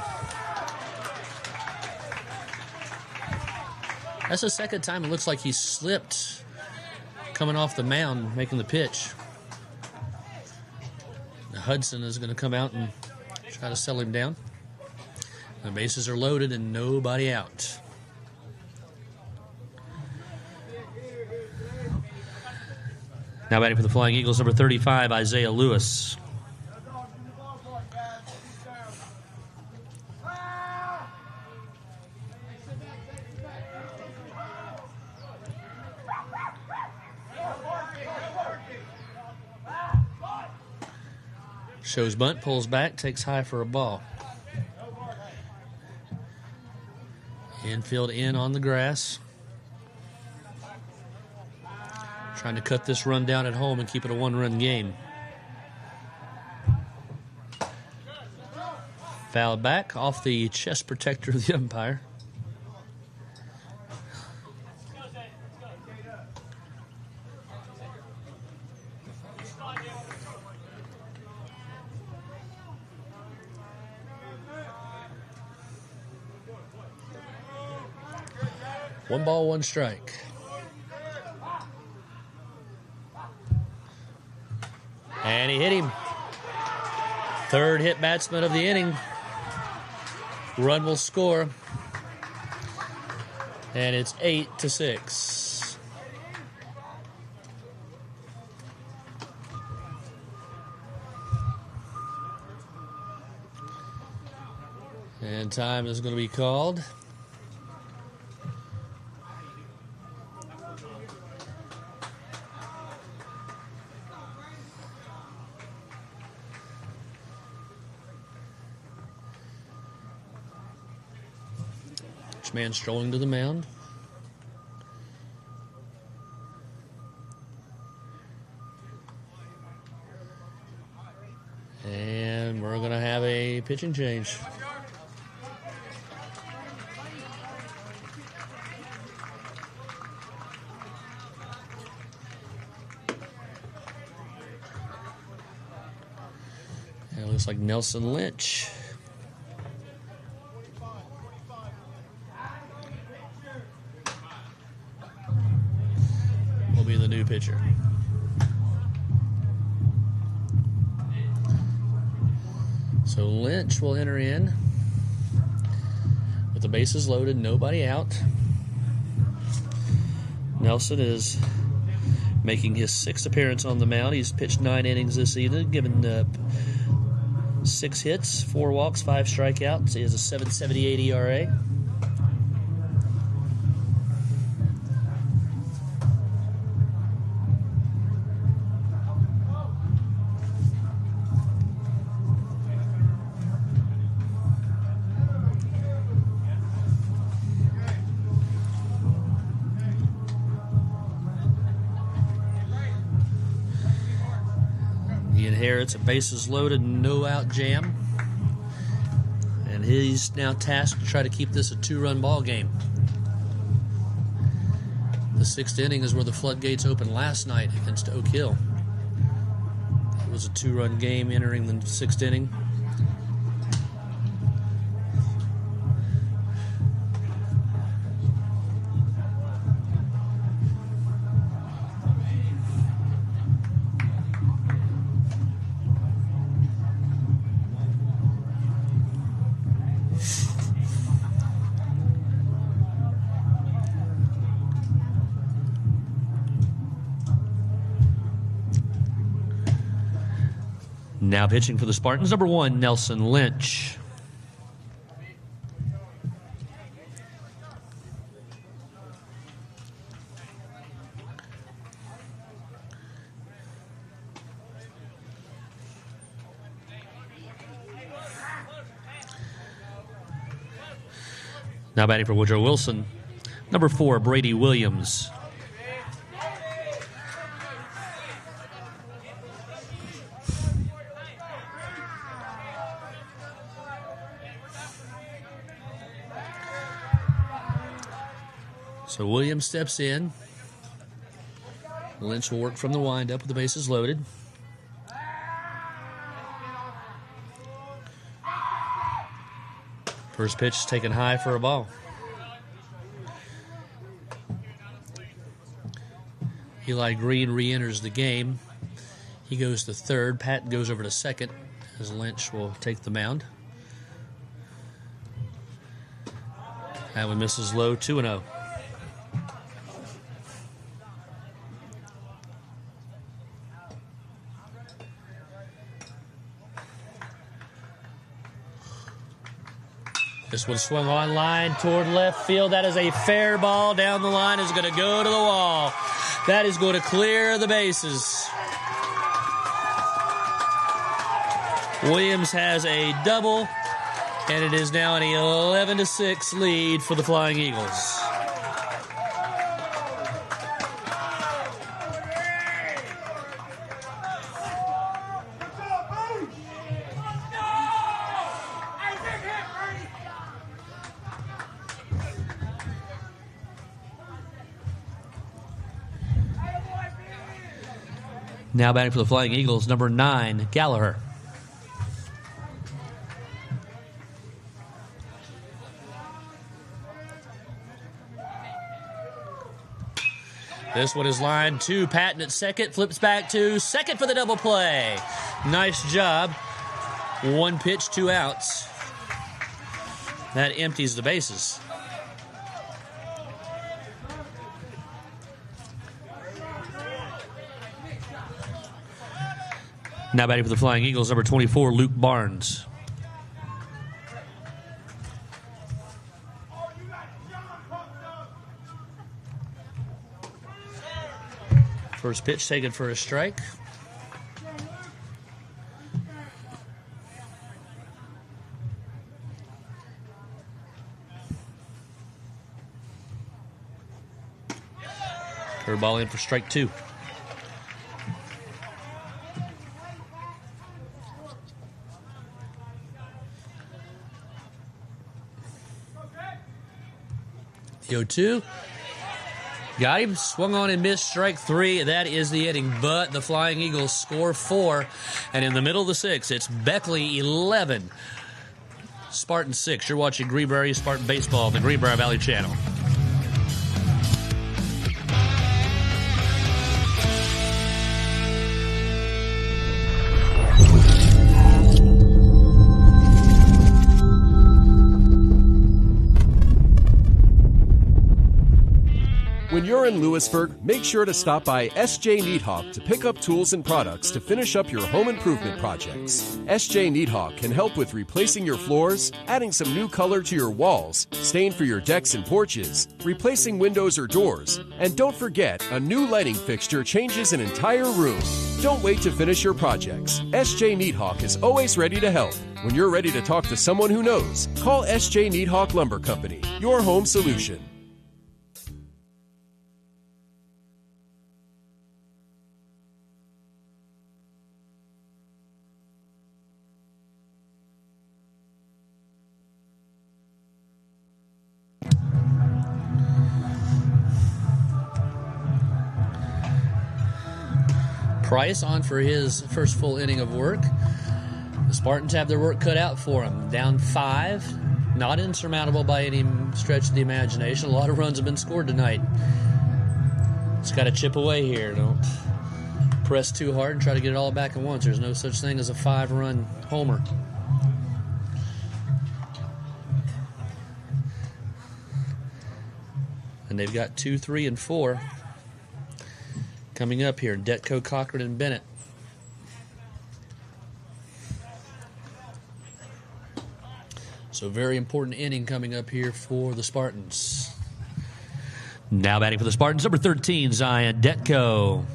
Speaker 4: That's the second time it looks like he slipped coming off the mound, making the pitch. Hudson is going to come out and try to settle him down. The bases are loaded and nobody out. Now batting for the Flying Eagles, number 35, Isaiah Lewis. Shows bunt, pulls back, takes high for a ball. Infield in on the grass. Trying to cut this run down at home and keep it a one-run game. Foul back off the chest protector of the umpire. One ball, one strike. And he hit him. Third hit batsman of the inning. Run will score. And it's 8-6. And time is going to be called. Man strolling to the mound. And we're going to have a pitching change. And it looks like Nelson Lynch the new pitcher. So Lynch will enter in with the bases loaded, nobody out. Nelson is making his sixth appearance on the mound. He's pitched 9 innings this season, given 6 hits, 4 walks, 5 strikeouts. He has a 7.78 ERA. It's a bases loaded, no out jam. And he's now tasked to try to keep this a 2-run ball game. The 6th inning is where the floodgates opened last night against Oak Hill. It was a 2-run game entering the 6th inning.
Speaker 1: Now pitching for the Spartans, number 1, Nelson Lynch. Now batting for Woodrow Wilson, number 4, Brady Williams. So Williams steps in. Lynch will work from the windup with the bases loaded. First pitch is taken high for a ball. Eli Green re-enters the game. He goes to third. Patton goes over to second as Lynch will take the mound. That one misses low, 2-0. This one swung on line toward left field. That is a fair ball. Down the line is going to go to the wall. That is going to clear the bases. Williams has a double, and it is now an 11-6 lead for the Flying Eagles. Now batting for the Flying Eagles, number 9, Gallagher. This one is line 2. Patton at second. Flips back to second for the double play. Nice job. 1 pitch, 2 outs. That empties the bases. Now batting for the Flying Eagles, number 24, Luke Barnes. First pitch taken for a strike. Curveball in for strike 2. The 0-2. Got him. Swung on and missed. Strike 3. That is the inning. But the Flying Eagles score 4. And in the middle of the 6th, it's Beckley 11. Spartan 6. You're watching Greenbrier Spartan Baseball on the Greenbrier Valley Channel.
Speaker 3: When you're in Lewisburg, make sure to stop by S.J. Needhawk to pick up tools and products to finish up your home improvement projects. S.J. Needhawk can help with replacing your floors, adding some new color to your walls, stain for your decks and porches, replacing windows or doors, and don't forget, a new lighting fixture changes an entire room. Don't wait to finish your projects. S.J. Needhawk is always ready to help. When you're ready to talk to someone who knows, call S.J. Needhawk Lumber Company, your home solution.
Speaker 1: Price on for his first full inning of work. The Spartans have their work cut out for them. Down 5. Not insurmountable by any stretch of the imagination. A lot of runs have been scored tonight. It's got to chip away here. Don't press too hard and try to get it all back at once. There's no such thing as a 5-run homer. And they've got 2, 3, and 4 coming up here. Detko, Cochran, and Bennett.
Speaker 4: So very important inning coming up here for the Spartans.
Speaker 1: Now batting for the Spartans, number 13, Zion Detko.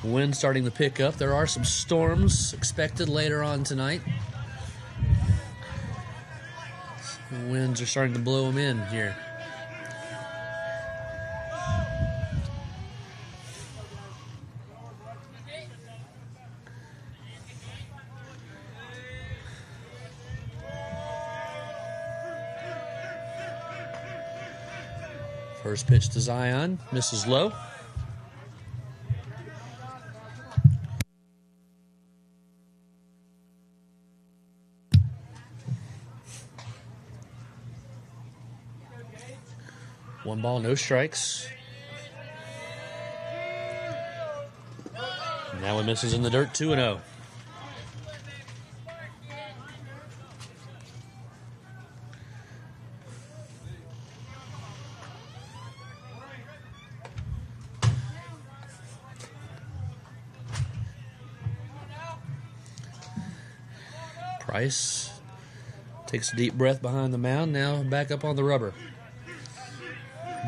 Speaker 4: Wind starting to pick up. There are some storms expected later on tonight. The winds are starting to blow them in here. First pitch to Zion, misses low. One ball, no strikes. And that one misses in the dirt, 2-0. Price takes a deep breath behind the mound, now back up on the rubber.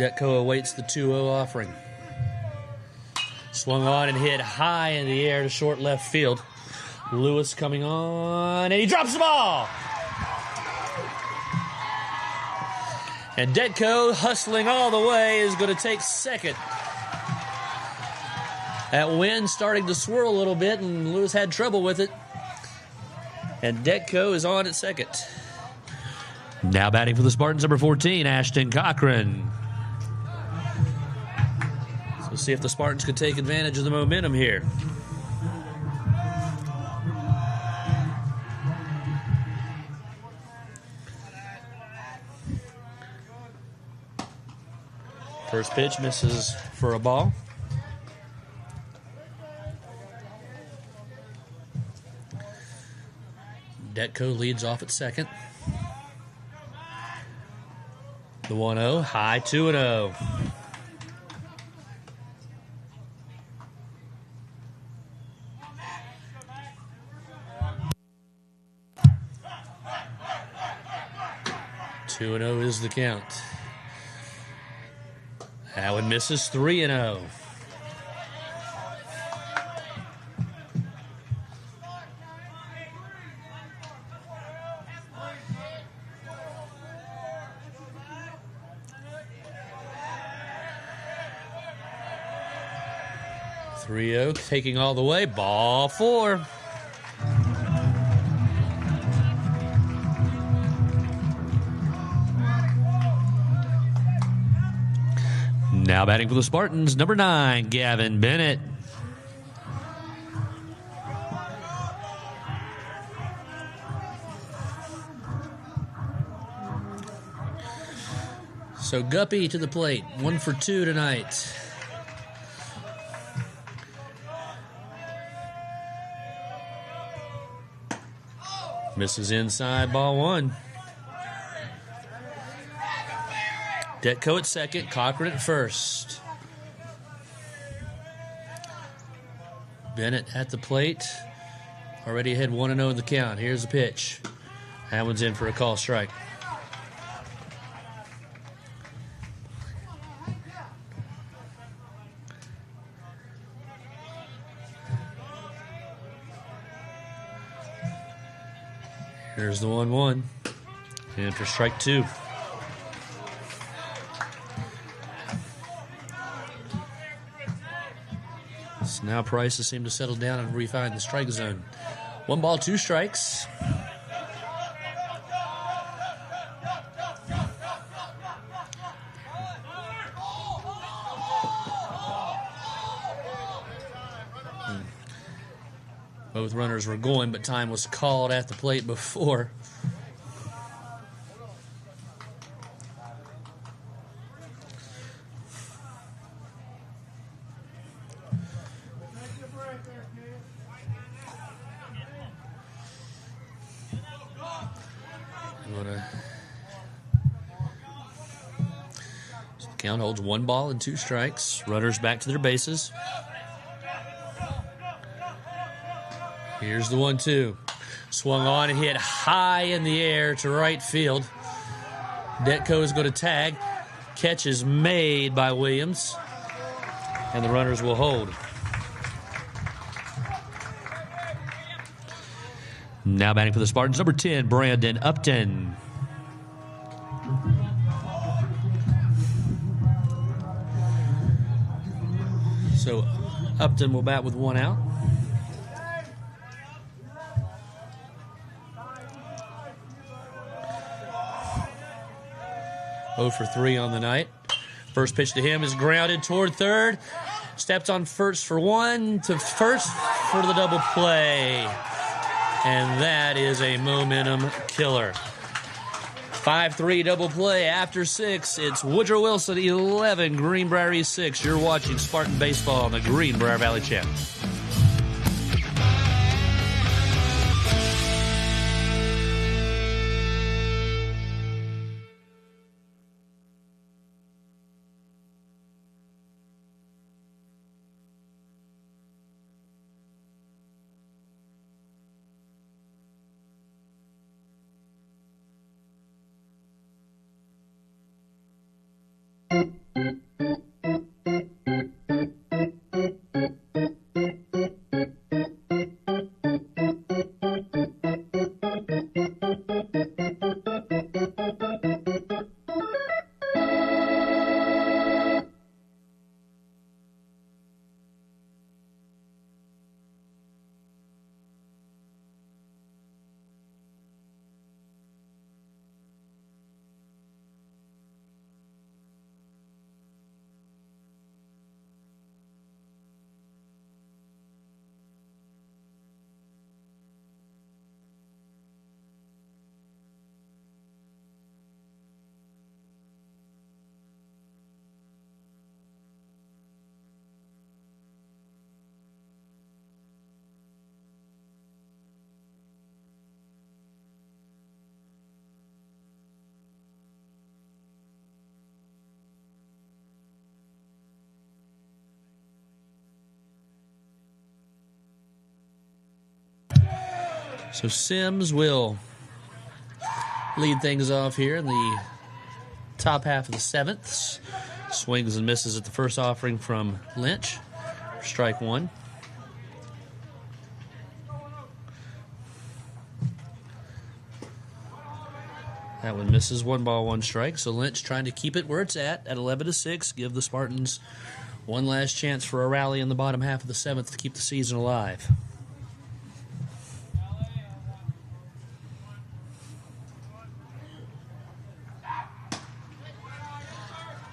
Speaker 4: Detko awaits the 2-0 offering. Swung on and hit high in the air to short left field. Lewis coming on, and he drops the ball! And Detko, hustling all the way, is going to take second. That wind starting to swirl a little bit, and Lewis had trouble with it. And Detko is on at second.
Speaker 1: Now batting for the Spartans, number 14, Ashton Cochran.
Speaker 4: So see if the Spartans could take advantage of the momentum here. First pitch misses for a ball. Detko leads off at second. The 1-0, high 2-0. Two and 0 is the count. That one misses, 3-0. Taking all the way, ball 4.
Speaker 1: Now batting for the Spartans, number 9, Gavin Bennett.
Speaker 4: So Guppy to the plate, 1 for 2 tonight. Misses inside, ball 1. Detko at second, Cochran at first. Bennett at the plate. Already ahead 1-0 in the count. Here's the pitch. That one's in for a call strike. Here's the 1-1. And for strike 2. So now Price has seemed to settle down and refine the strike zone. 1 ball, 2 strikes. Both runners were going, but time was called at the plate before. Count holds 1 ball and 2 strikes. Runners back to their bases. Here's the 1-2. Swung on and hit high in the air to right field. Detko is going to tag. Catch is made by Williams. And the runners will hold.
Speaker 1: Now batting for the Spartans, number 10, Brandon Upton.
Speaker 4: So Upton will bat with 1 out. Oh for 3 on the night. First pitch to him is grounded toward third. Steps on first for 1 to first for the double play. And that is a momentum killer. 5-3 double play after 6. It's Woodrow Wilson 11, Greenbrier 6. You're watching Spartan Baseball on the Greenbrier Valley Channel. So Sims will lead things off here in the top half of the 7th. Swings and misses at the first offering from Lynch. Strike 1. That one misses. 1 ball, 1 strike. So Lynch trying to keep it where it's at 11-6. Give the Spartans one last chance for a rally in the bottom half of the 7th to keep the season alive.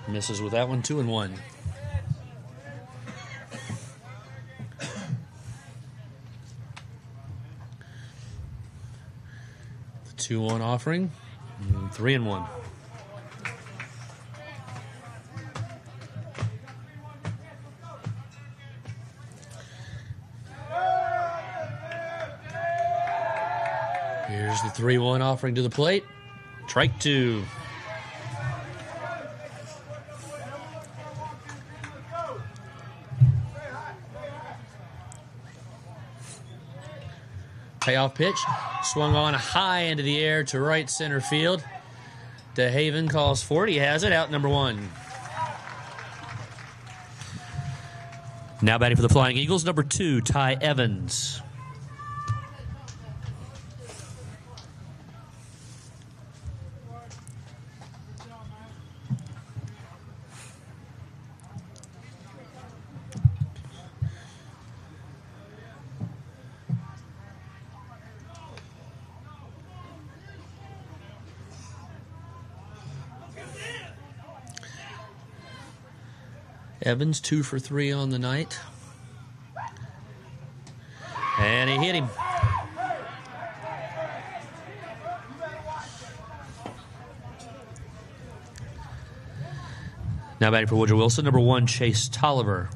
Speaker 4: Misses with that one, 2-1. The 2-1 offering, 3-1. Here's the 3-1 offering to the plate. Strike 2. Payoff pitch, swung on high into the air to right center field. DeHaven calls for it. He has it, out number 1.
Speaker 1: Now batting for the Flying Eagles, number 2, Ty Evans.
Speaker 4: Evans 2 for 3 on the night. And he hit him.
Speaker 1: Now batting for Woodrow Wilson, number 1, Chase Tolliver.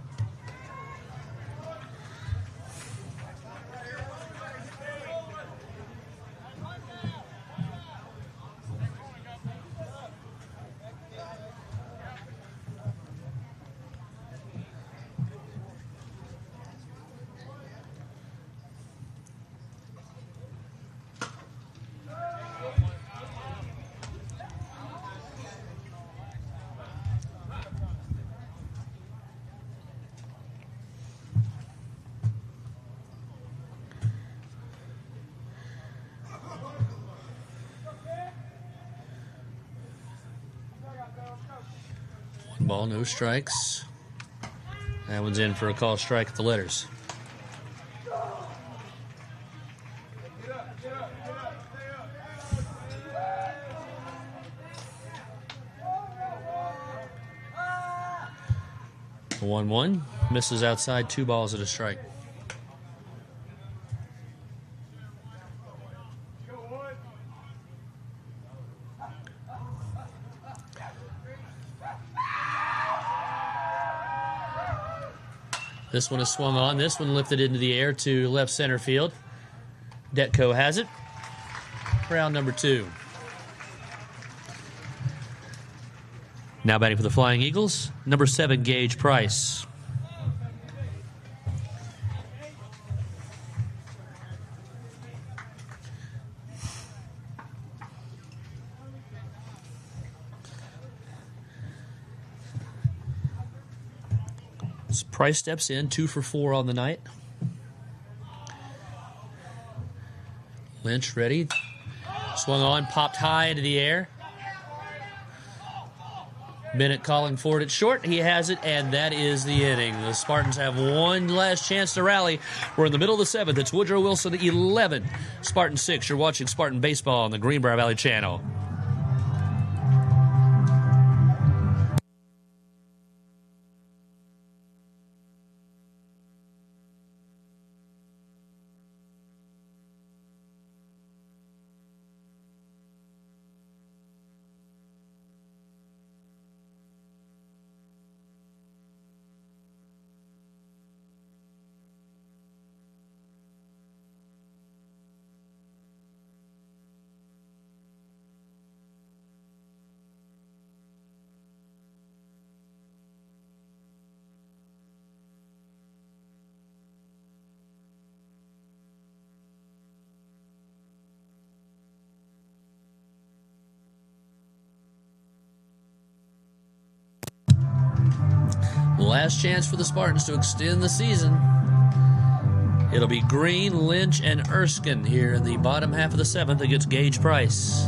Speaker 4: Ball, no strikes. That one's in for a call strike at the letters. The 1-1 misses outside, 2 balls at a strike. This one is swung on. This one lifted into the air to left center field. Detko has it. Round number 2.
Speaker 1: Now batting for the Flying Eagles, number 7, Gage Price. As Price steps in, 2 for 4 on the night. Lynch ready. Swung on, popped high into the air. Bennett calling for it at short. He has it, and that is the inning. The Spartans have one last chance to rally. We're in the middle of the 7th. It's Woodrow Wilson 11, Spartan 6. You're watching Spartan Baseball on the Greenbrier Valley Channel.
Speaker 4: Last chance for the Spartans to extend the season. It'll be Green, Lynch, and Erskine here in the bottom half of the 7th against Gage Price.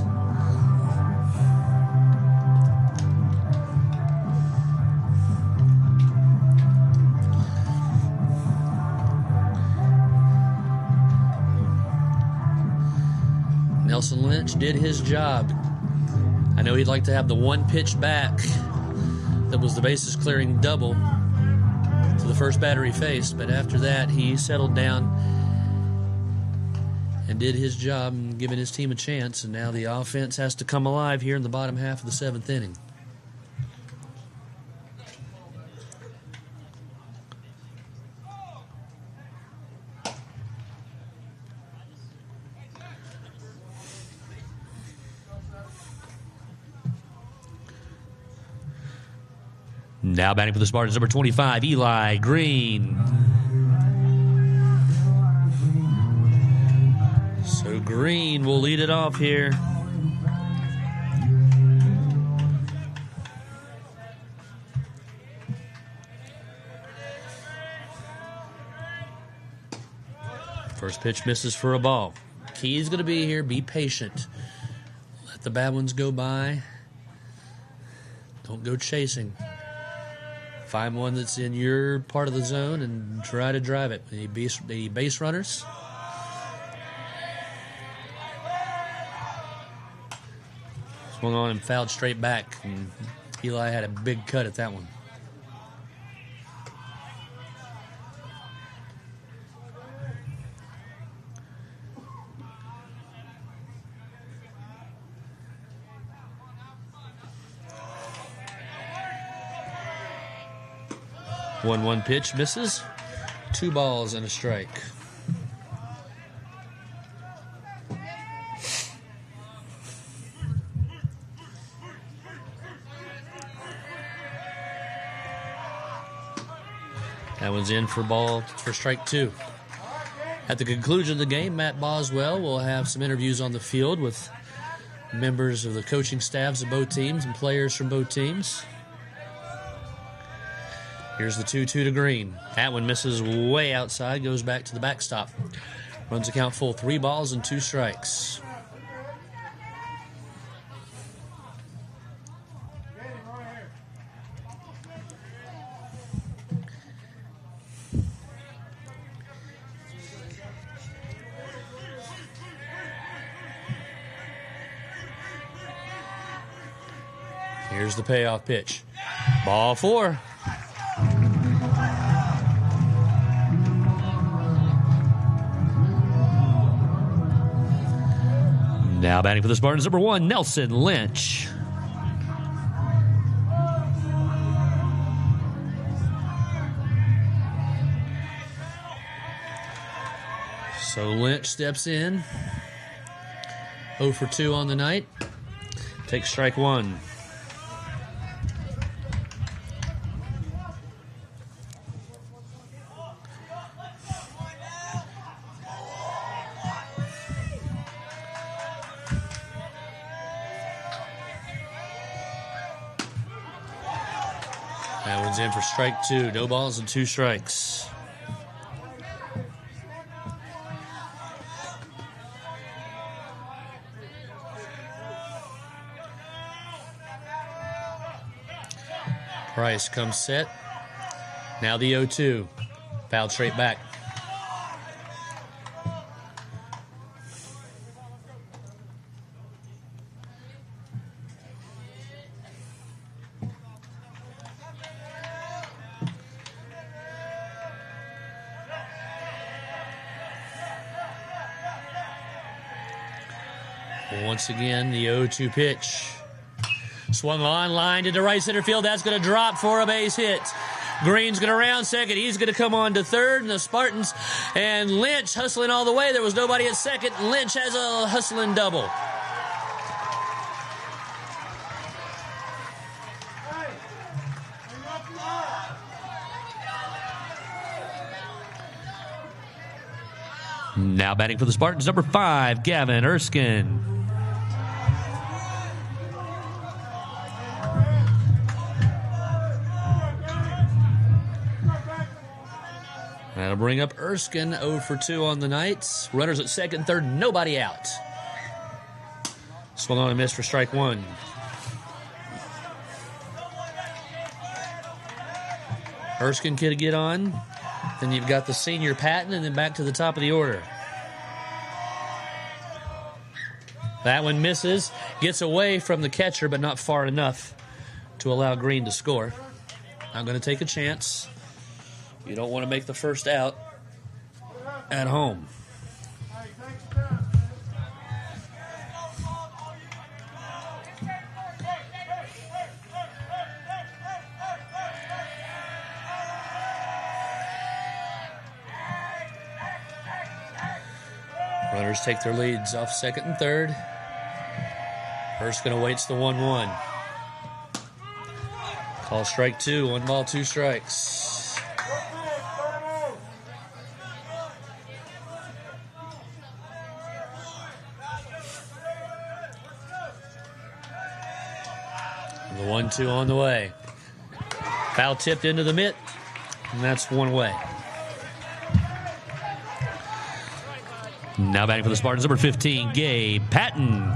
Speaker 4: Nelson Lynch did his job. I know he'd like to have the one pitch back that was the bases clearing double to the first batter he faced, but after that he settled down and did his job and giving his team a chance, and now the offense has to come alive here in the bottom half of the 7th inning.
Speaker 1: Now batting for the Spartans, number 25, Eli Green.
Speaker 4: So Green will lead it off here. First pitch misses for a ball. Key is going to be here. Be patient. Let the bad ones go by. Don't go chasing. Find one that's in your part of the zone and try to drive it. They need base runners. Swung on and fouled straight back. And Eli had a big cut at that one. One pitch misses. 2 balls and a strike. That one's in for strike 2. At the conclusion of the game, Matt Boswell will have some interviews on the field with members of the coaching staffs of both teams and players from both teams. Here's the 2-2 to Green. That one misses way outside, goes back to the backstop. Runs the count full, 3 balls and 2 strikes. Here's the payoff pitch. Ball 4.
Speaker 1: Now batting for the Spartans, number 1, Nelson Lynch.
Speaker 4: So Lynch steps in. 0 for 2 on the night. Takes strike 1. That one's in for strike 2. No balls and 2 strikes. Price comes set. Now the 0-2. Fouled straight back. Once again, the 0-2 pitch. Swung on, line into right center field. That's going to drop for a base hit. Green's going to round second. He's going to come on to third. And the Spartans and Lynch hustling all the way. There was nobody at second. Lynch has a hustling double.
Speaker 1: Now batting for the Spartans, number 5, Gavin Erskine.
Speaker 4: That'll bring up Erskine, 0 for 2 on the night. Runners at second, third, nobody out. Swung on and missed for strike 1. Erskine could get on. Then you've got the senior Patton, and then back to the top of the order. That one misses. Gets away from the catcher, but not far enough to allow Green to score. I'm going to take a chance. You don't want to make the first out at home. Runners take their leads off second and third. Erskine awaits the 1-1. Call strike 2, 1 ball, 2 strikes. The 1-2 on the way. Foul tipped into the mitt, and that's one away.
Speaker 1: Now batting for the Spartans, number 15, Gabe Patton.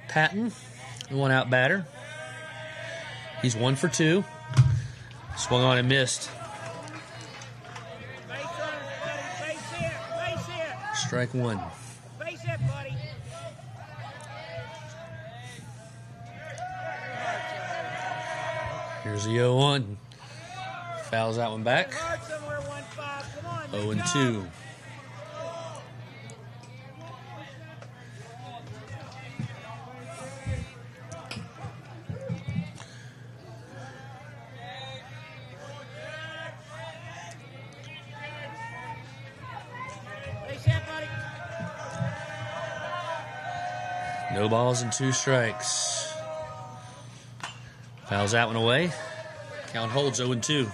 Speaker 4: Patton, the one out batter. He's 1 for 2. Swung on and missed. Strike 1. Here's the 0-1. Fouls that one back. 0-2. No balls and 2 strikes. Fouls that one away. Count holds 0-2.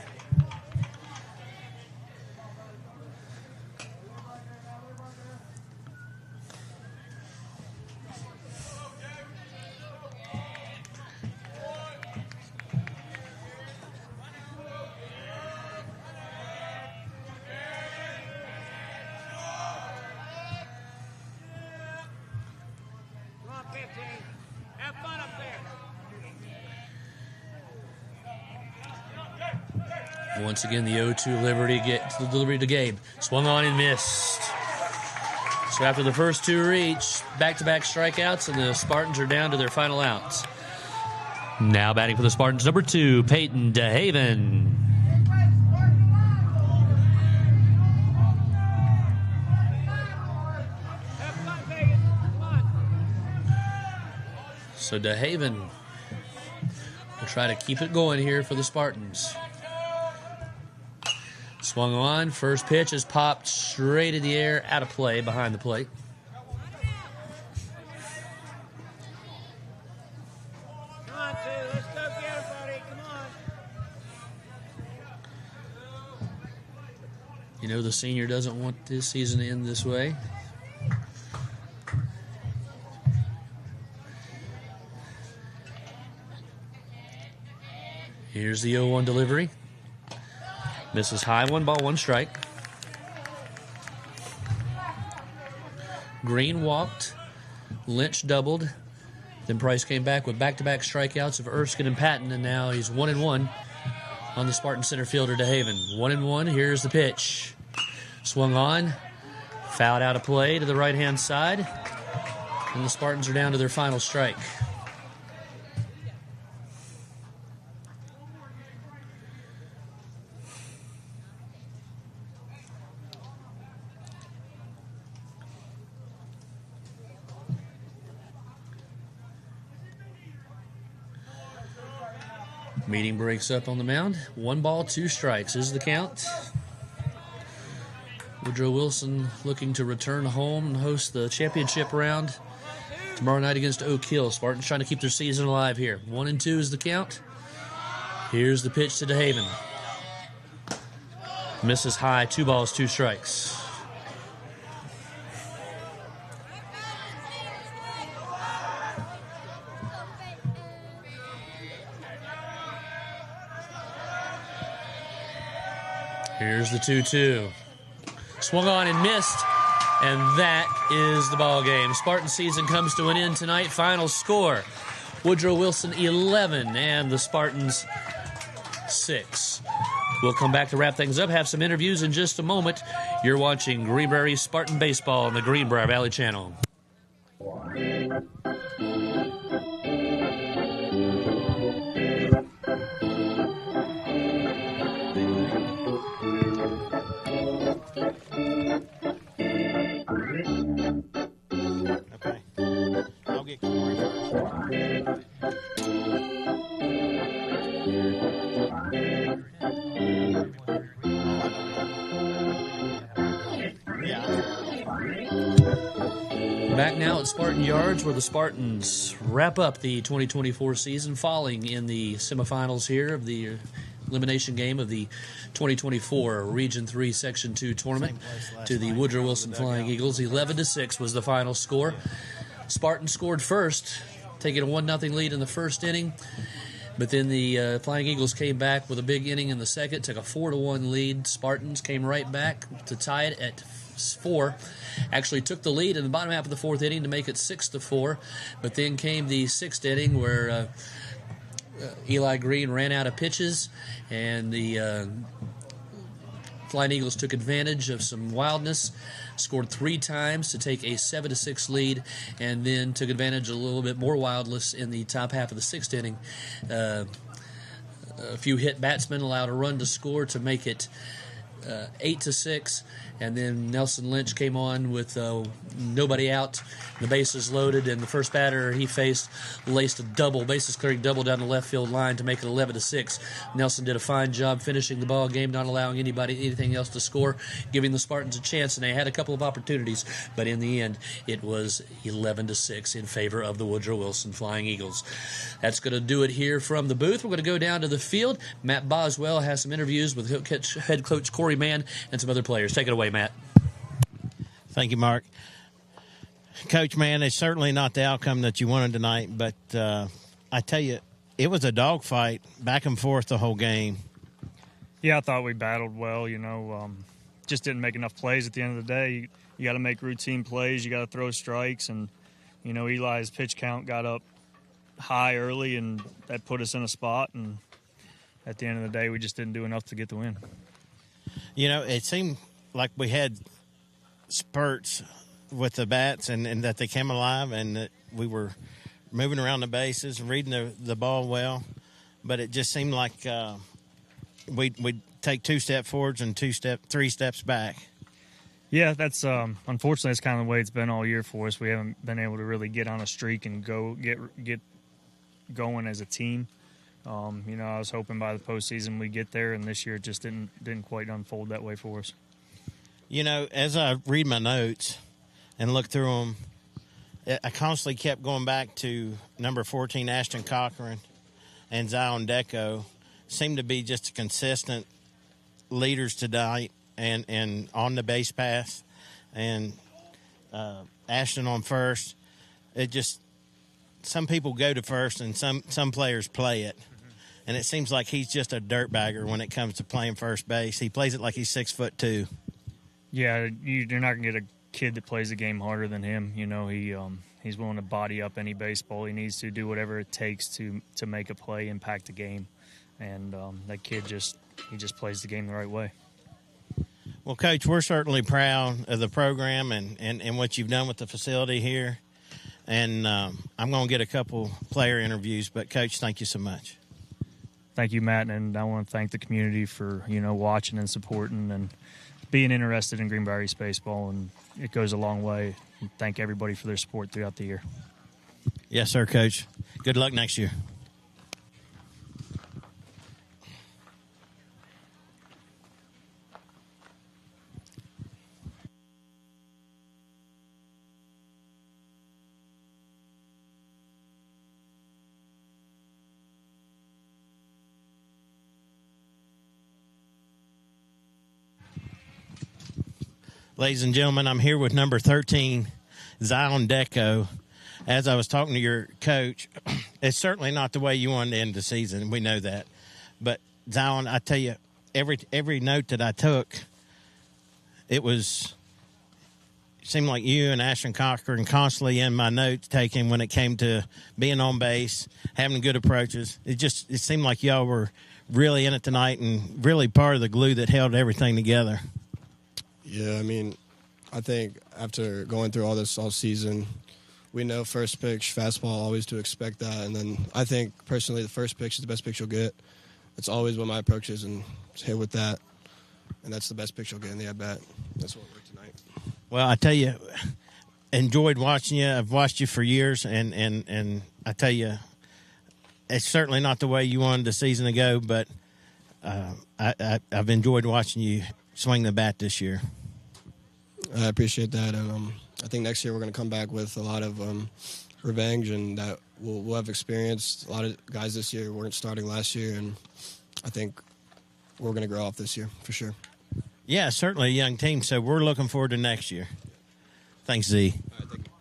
Speaker 4: Once again, the 0-2 delivery to Gabe. Swung on and missed. So after the first two reach, back-to-back strikeouts, and the Spartans are down to their final outs.
Speaker 1: Now batting for the Spartans, number 2, Peyton DeHaven.
Speaker 4: So DeHaven will try to keep it going here for the Spartans. Swung on. First pitch is popped straight in the air, out of play, behind the plate.
Speaker 2: Come on, Sue. Let's go get her, buddy. Come on.
Speaker 4: You know the senior doesn't want this season to end this way. Here's the 0-1 delivery. Misses high, 1 ball, 1 strike. Green walked. Lynch doubled. Then Price came back with back-to-back strikeouts of Erskine and Patton, and now he's 1-1 on the Spartan center fielder DeHaven. 1-1. Here's the pitch. Swung on. Fouled out of play to the right-hand side. And the Spartans are down to their final strike. Meeting breaks up on the mound. 1 ball, 2 strikes is the count. Woodrow Wilson looking to return home and host the championship round tomorrow night against Oak Hill. Spartans trying to keep their season alive here. 1-2 is the count. Here's the pitch to DeHaven. Misses high, 2 balls, 2 strikes. Here's the 2-2. Swung on and missed, and that is the ball game. Spartan season comes to an end tonight. Final score, Woodrow Wilson 11 and the Spartans 6. We'll come back to wrap things up, have some interviews in just a moment. You're watching Greenbrier Spartan Baseball on the Greenbrier Valley Channel. Back now at Spartan Yards, where the Spartans wrap up the 2024 season, falling in the semifinals here of the elimination game of the 2024 Region 3 Section 2 tournament to the Woodrow Wilson Flying Eagles. 11-6 was the final score. Spartans scored first, taking a 1-0 lead in the first inning. But then the Flying Eagles came back with a big inning in the second, took a 4-1 lead. Spartans came right back to tie it at 4. Actually took the lead in the bottom half of the 4th inning to make it 6-4. But then came the 6th inning where Eli Green ran out of pitches, and the Flying Eagles took advantage of some wildness, scored 3 times to take a 7-6 lead, and then took advantage of a little bit more wildness in the top half of the 6th inning. A few hit batsmen allowed a run to score to make it 8-6, and then Nelson Lynch came on with nobody out, the bases loaded, and the first batter he faced laced a double, bases clearing double down the left field line to make it 11-6. Nelson did a fine job finishing the ball game, not allowing anything else to score, giving the Spartans a chance, and they had a couple of opportunities, but in the end it was 11-6 in favor of the Woodrow Wilson Flying Eagles. That's going to do it here from the booth. We're going to go down to the field. Matt Boswell has some interviews with head coach Corey Mann and some other players. Take it away, Matt.
Speaker 5: Thank you, Mark. Coach Mann, it's certainly not the outcome that you wanted tonight, but I tell you, it was a dogfight back and forth the whole game.
Speaker 6: Yeah, I thought we battled well, just didn't make enough plays at the end of the day. You got to make routine plays. You got to throw strikes, and, Eli's pitch count got up high early, and that put us in a spot, and at the end of the day, we just didn't do enough to get the win.
Speaker 5: You know, it seemed like we had spurts with the bats and that they came alive and that we were moving around the bases and reading the ball well. But it just seemed like we'd take 2 steps forwards and 3 steps back.
Speaker 6: Yeah, that's unfortunately that's kind of the way it's been all year for us. We haven't been able to really get on a streak and get going as a team. You know, I was hoping by the postseason we'd get there, and this year it just didn't quite unfold that way for us.
Speaker 5: You know, as I read my notes and look through them, I constantly kept going back to number 14, Ashton Cochran, and Zion Deco. Seemed to be just consistent leaders tonight and on the base path, and Ashton on first. It just, some people go to first and some players play it. And it seems like he's just a dirtbagger when it comes to playing first base. He plays it like he's 6'2".
Speaker 6: Yeah, you're not going to get a kid that plays the game harder than him. You know, he's willing to body up any baseball. He needs to do whatever it takes to make a play, impact the game. And that kid just plays the game the right way.
Speaker 5: Well, Coach, we're certainly proud of the program and what you've done with the facility here. And I'm going to get a couple player interviews. But, Coach, thank you so much.
Speaker 6: Thank you, Matt, and I want to thank the community for, you know, watching and supporting and being interested in Green Bay baseball, and it goes a long way. And thank everybody for their support throughout the year.
Speaker 5: Yes, sir, Coach. Good luck next year. Ladies and gentlemen, I'm here with number 13, Zion Deco. As I was talking to your coach, it's certainly not the way you wanted to end the season. We know that. But, Zion, I tell you, every note that I took, it seemed like you and Ashton Cochran constantly in my note taking when it came to being on base, having good approaches. It seemed like y'all were really in it tonight and really part of the glue that held everything together.
Speaker 8: Yeah, I mean, I think after going through all this all season, we know first pitch, fastball, always to expect that. And then I think, personally, the first pitch is the best pitch you'll get. That's always what my approach is, and hit with that. And that's the best pitch you'll get in the at-bat. That's what worked tonight.
Speaker 5: Well, I tell you, enjoyed watching you. I've watched you for years, and I tell you, it's certainly not the way you wanted the season to go, but I've enjoyed watching you swing the bat this year.
Speaker 8: I appreciate that, and I think next year we're going to come back with a lot of revenge, and that we'll have experience. A lot of guys this year weren't starting last year, and I think we're going to grow off this year for sure.
Speaker 5: Yeah, certainly a young team, so we're looking forward to next year. Thanks, Z.
Speaker 8: All right, thank you.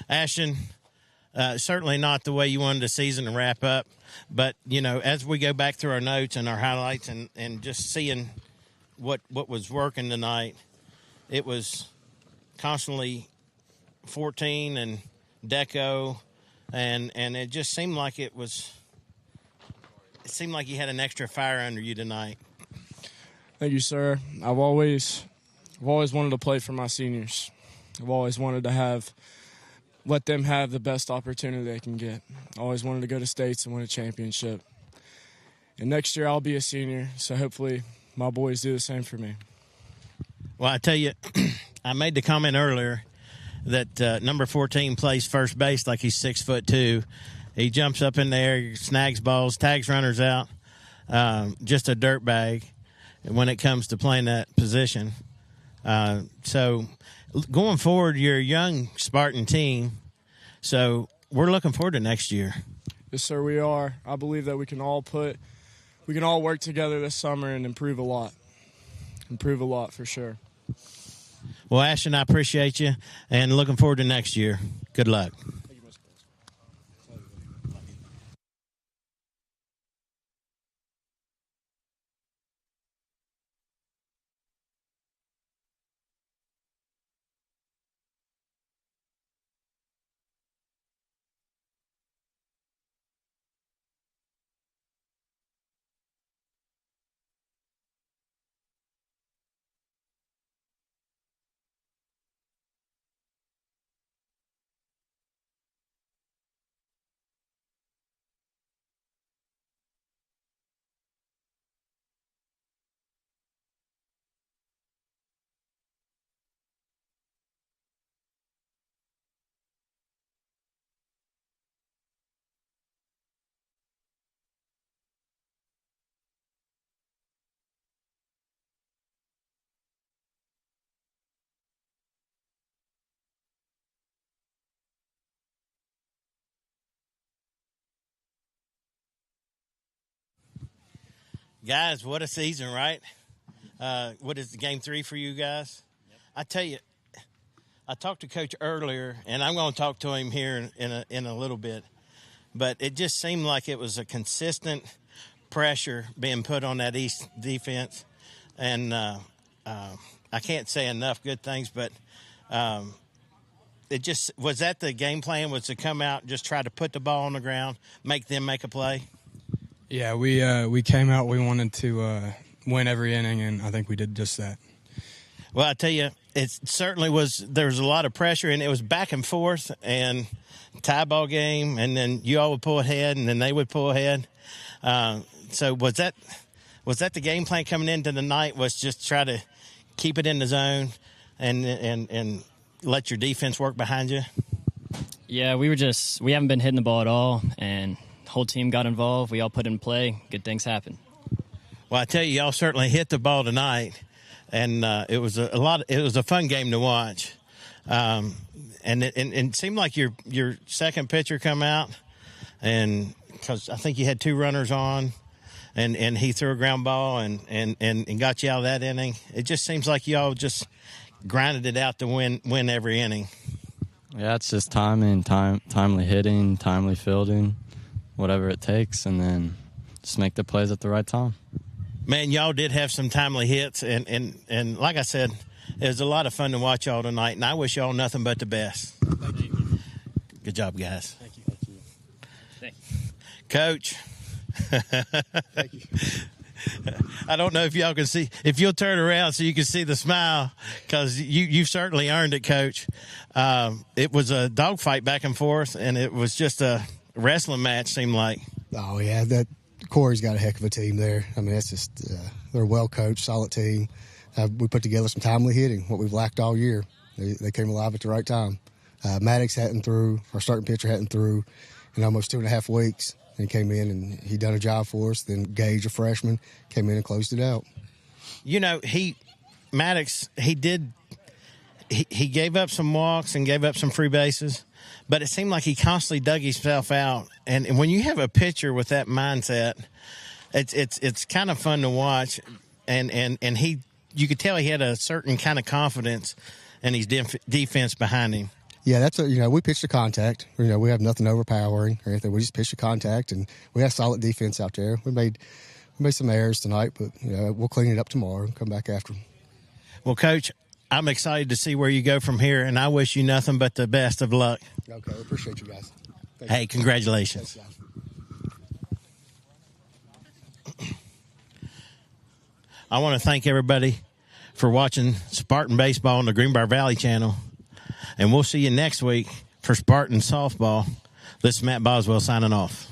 Speaker 5: Ashton, certainly not the way you wanted the season to wrap up. But, you know, as we go back through our notes and our highlights and just seeing what was working tonight, it was constantly 14 and Deco, and it just seemed like it seemed like you had an extra fire under you tonight.
Speaker 9: Thank you, sir. I've always wanted to play for my seniors. I've always wanted to let them have the best opportunity they can get. I always wanted to go to states and win a championship. And next year I'll be a senior, so hopefully my boys do the same for me.
Speaker 5: Well, I tell you, I made the comment earlier that number 14 plays first base like he's 6'2". He jumps up in there, snags balls, tags runners out. Just a dirtbag when it comes to playing that position. So going forward, you're a young Spartan team, so we're looking forward to next year.
Speaker 9: Yes, sir, we are. I believe that we can all work together this summer and improve a lot. improve a lot for sure.
Speaker 5: Well, Ashton, I appreciate you, and looking forward to next year. Good luck. Guys, what a season, right? What is game 3 for you guys? Yep. I tell you, I talked to Coach earlier, and I'm going to talk to him here in a little bit. But it just seemed like it was a consistent pressure being put on that East defense. And I can't say enough good things, but it just – was that the game plan, was to come out and just try to put the ball on the ground, make them make a play?
Speaker 9: Yeah, we came out. We wanted to win every inning, and I think we did just that.
Speaker 5: Well, I tell you, it certainly was. There was a lot of pressure, and it was back and forth, and tie ball game, and then you all would pull ahead, and then they would pull ahead. So was that the game plan coming into the night? Was just try to keep it in the zone, and let your defense work behind you?
Speaker 10: Yeah, we haven't been hitting the ball at all, and whole team got involved. We all put in play. Good things happen.
Speaker 5: Well, I tell you, y'all certainly hit the ball tonight, and it was a fun game to watch. And it seemed like your second pitcher come out, and because I think you had 2 runners on, and he threw a ground ball and got you out of that inning. It just seems like y'all just grinded it out to win every inning.
Speaker 11: Yeah, it's just timely hitting, timely fielding, whatever it takes, and then just make the plays at the right time.
Speaker 5: Man, y'all did have some timely hits, and like I said, it was a lot of fun to watch y'all tonight, and I wish y'all nothing but the best.
Speaker 9: Thank you.
Speaker 5: Good job, guys.
Speaker 9: Thank you.
Speaker 10: Thanks.
Speaker 5: Coach.
Speaker 7: Thank you.
Speaker 5: I don't know if y'all can see, if you'll turn around so you can see the smile, because you've certainly earned it, Coach. It was a dogfight back and forth, and it was just a wrestling match, seemed like.
Speaker 7: Oh, yeah, Corey's got a heck of a team there. I mean, that's just they're a well-coached, solid team. We put together some timely hitting, what we've lacked all year. They came alive at the right time. Maddox hadn't threw, our starting pitcher hadn't threw in almost 2.5 weeks. And he came in and he done a job for us. Then Gage, a freshman, came in and closed it out.
Speaker 5: You know, Maddox gave up some walks and gave up some free bases, but it seemed like he constantly dug himself out. And when you have a pitcher with that mindset, it's kind of fun to watch. And you could tell he had a certain kind of confidence in his defense behind him.
Speaker 7: Yeah, we pitched a contact. We have nothing overpowering or anything. We just pitched a contact, and we have solid defense out there. We made some errors tonight, but we'll clean it up tomorrow and come back after them.
Speaker 5: Well, Coach, I'm excited to see where you go from here, and I wish you nothing but the best of luck.
Speaker 7: Okay, appreciate you guys.
Speaker 5: Hey, congratulations.
Speaker 7: Thanks, guys.
Speaker 5: I want to thank everybody for watching Spartan Baseball on the Greenbrier Valley channel. And we'll see you next week for Spartan Softball. This is Matt Boswell signing off.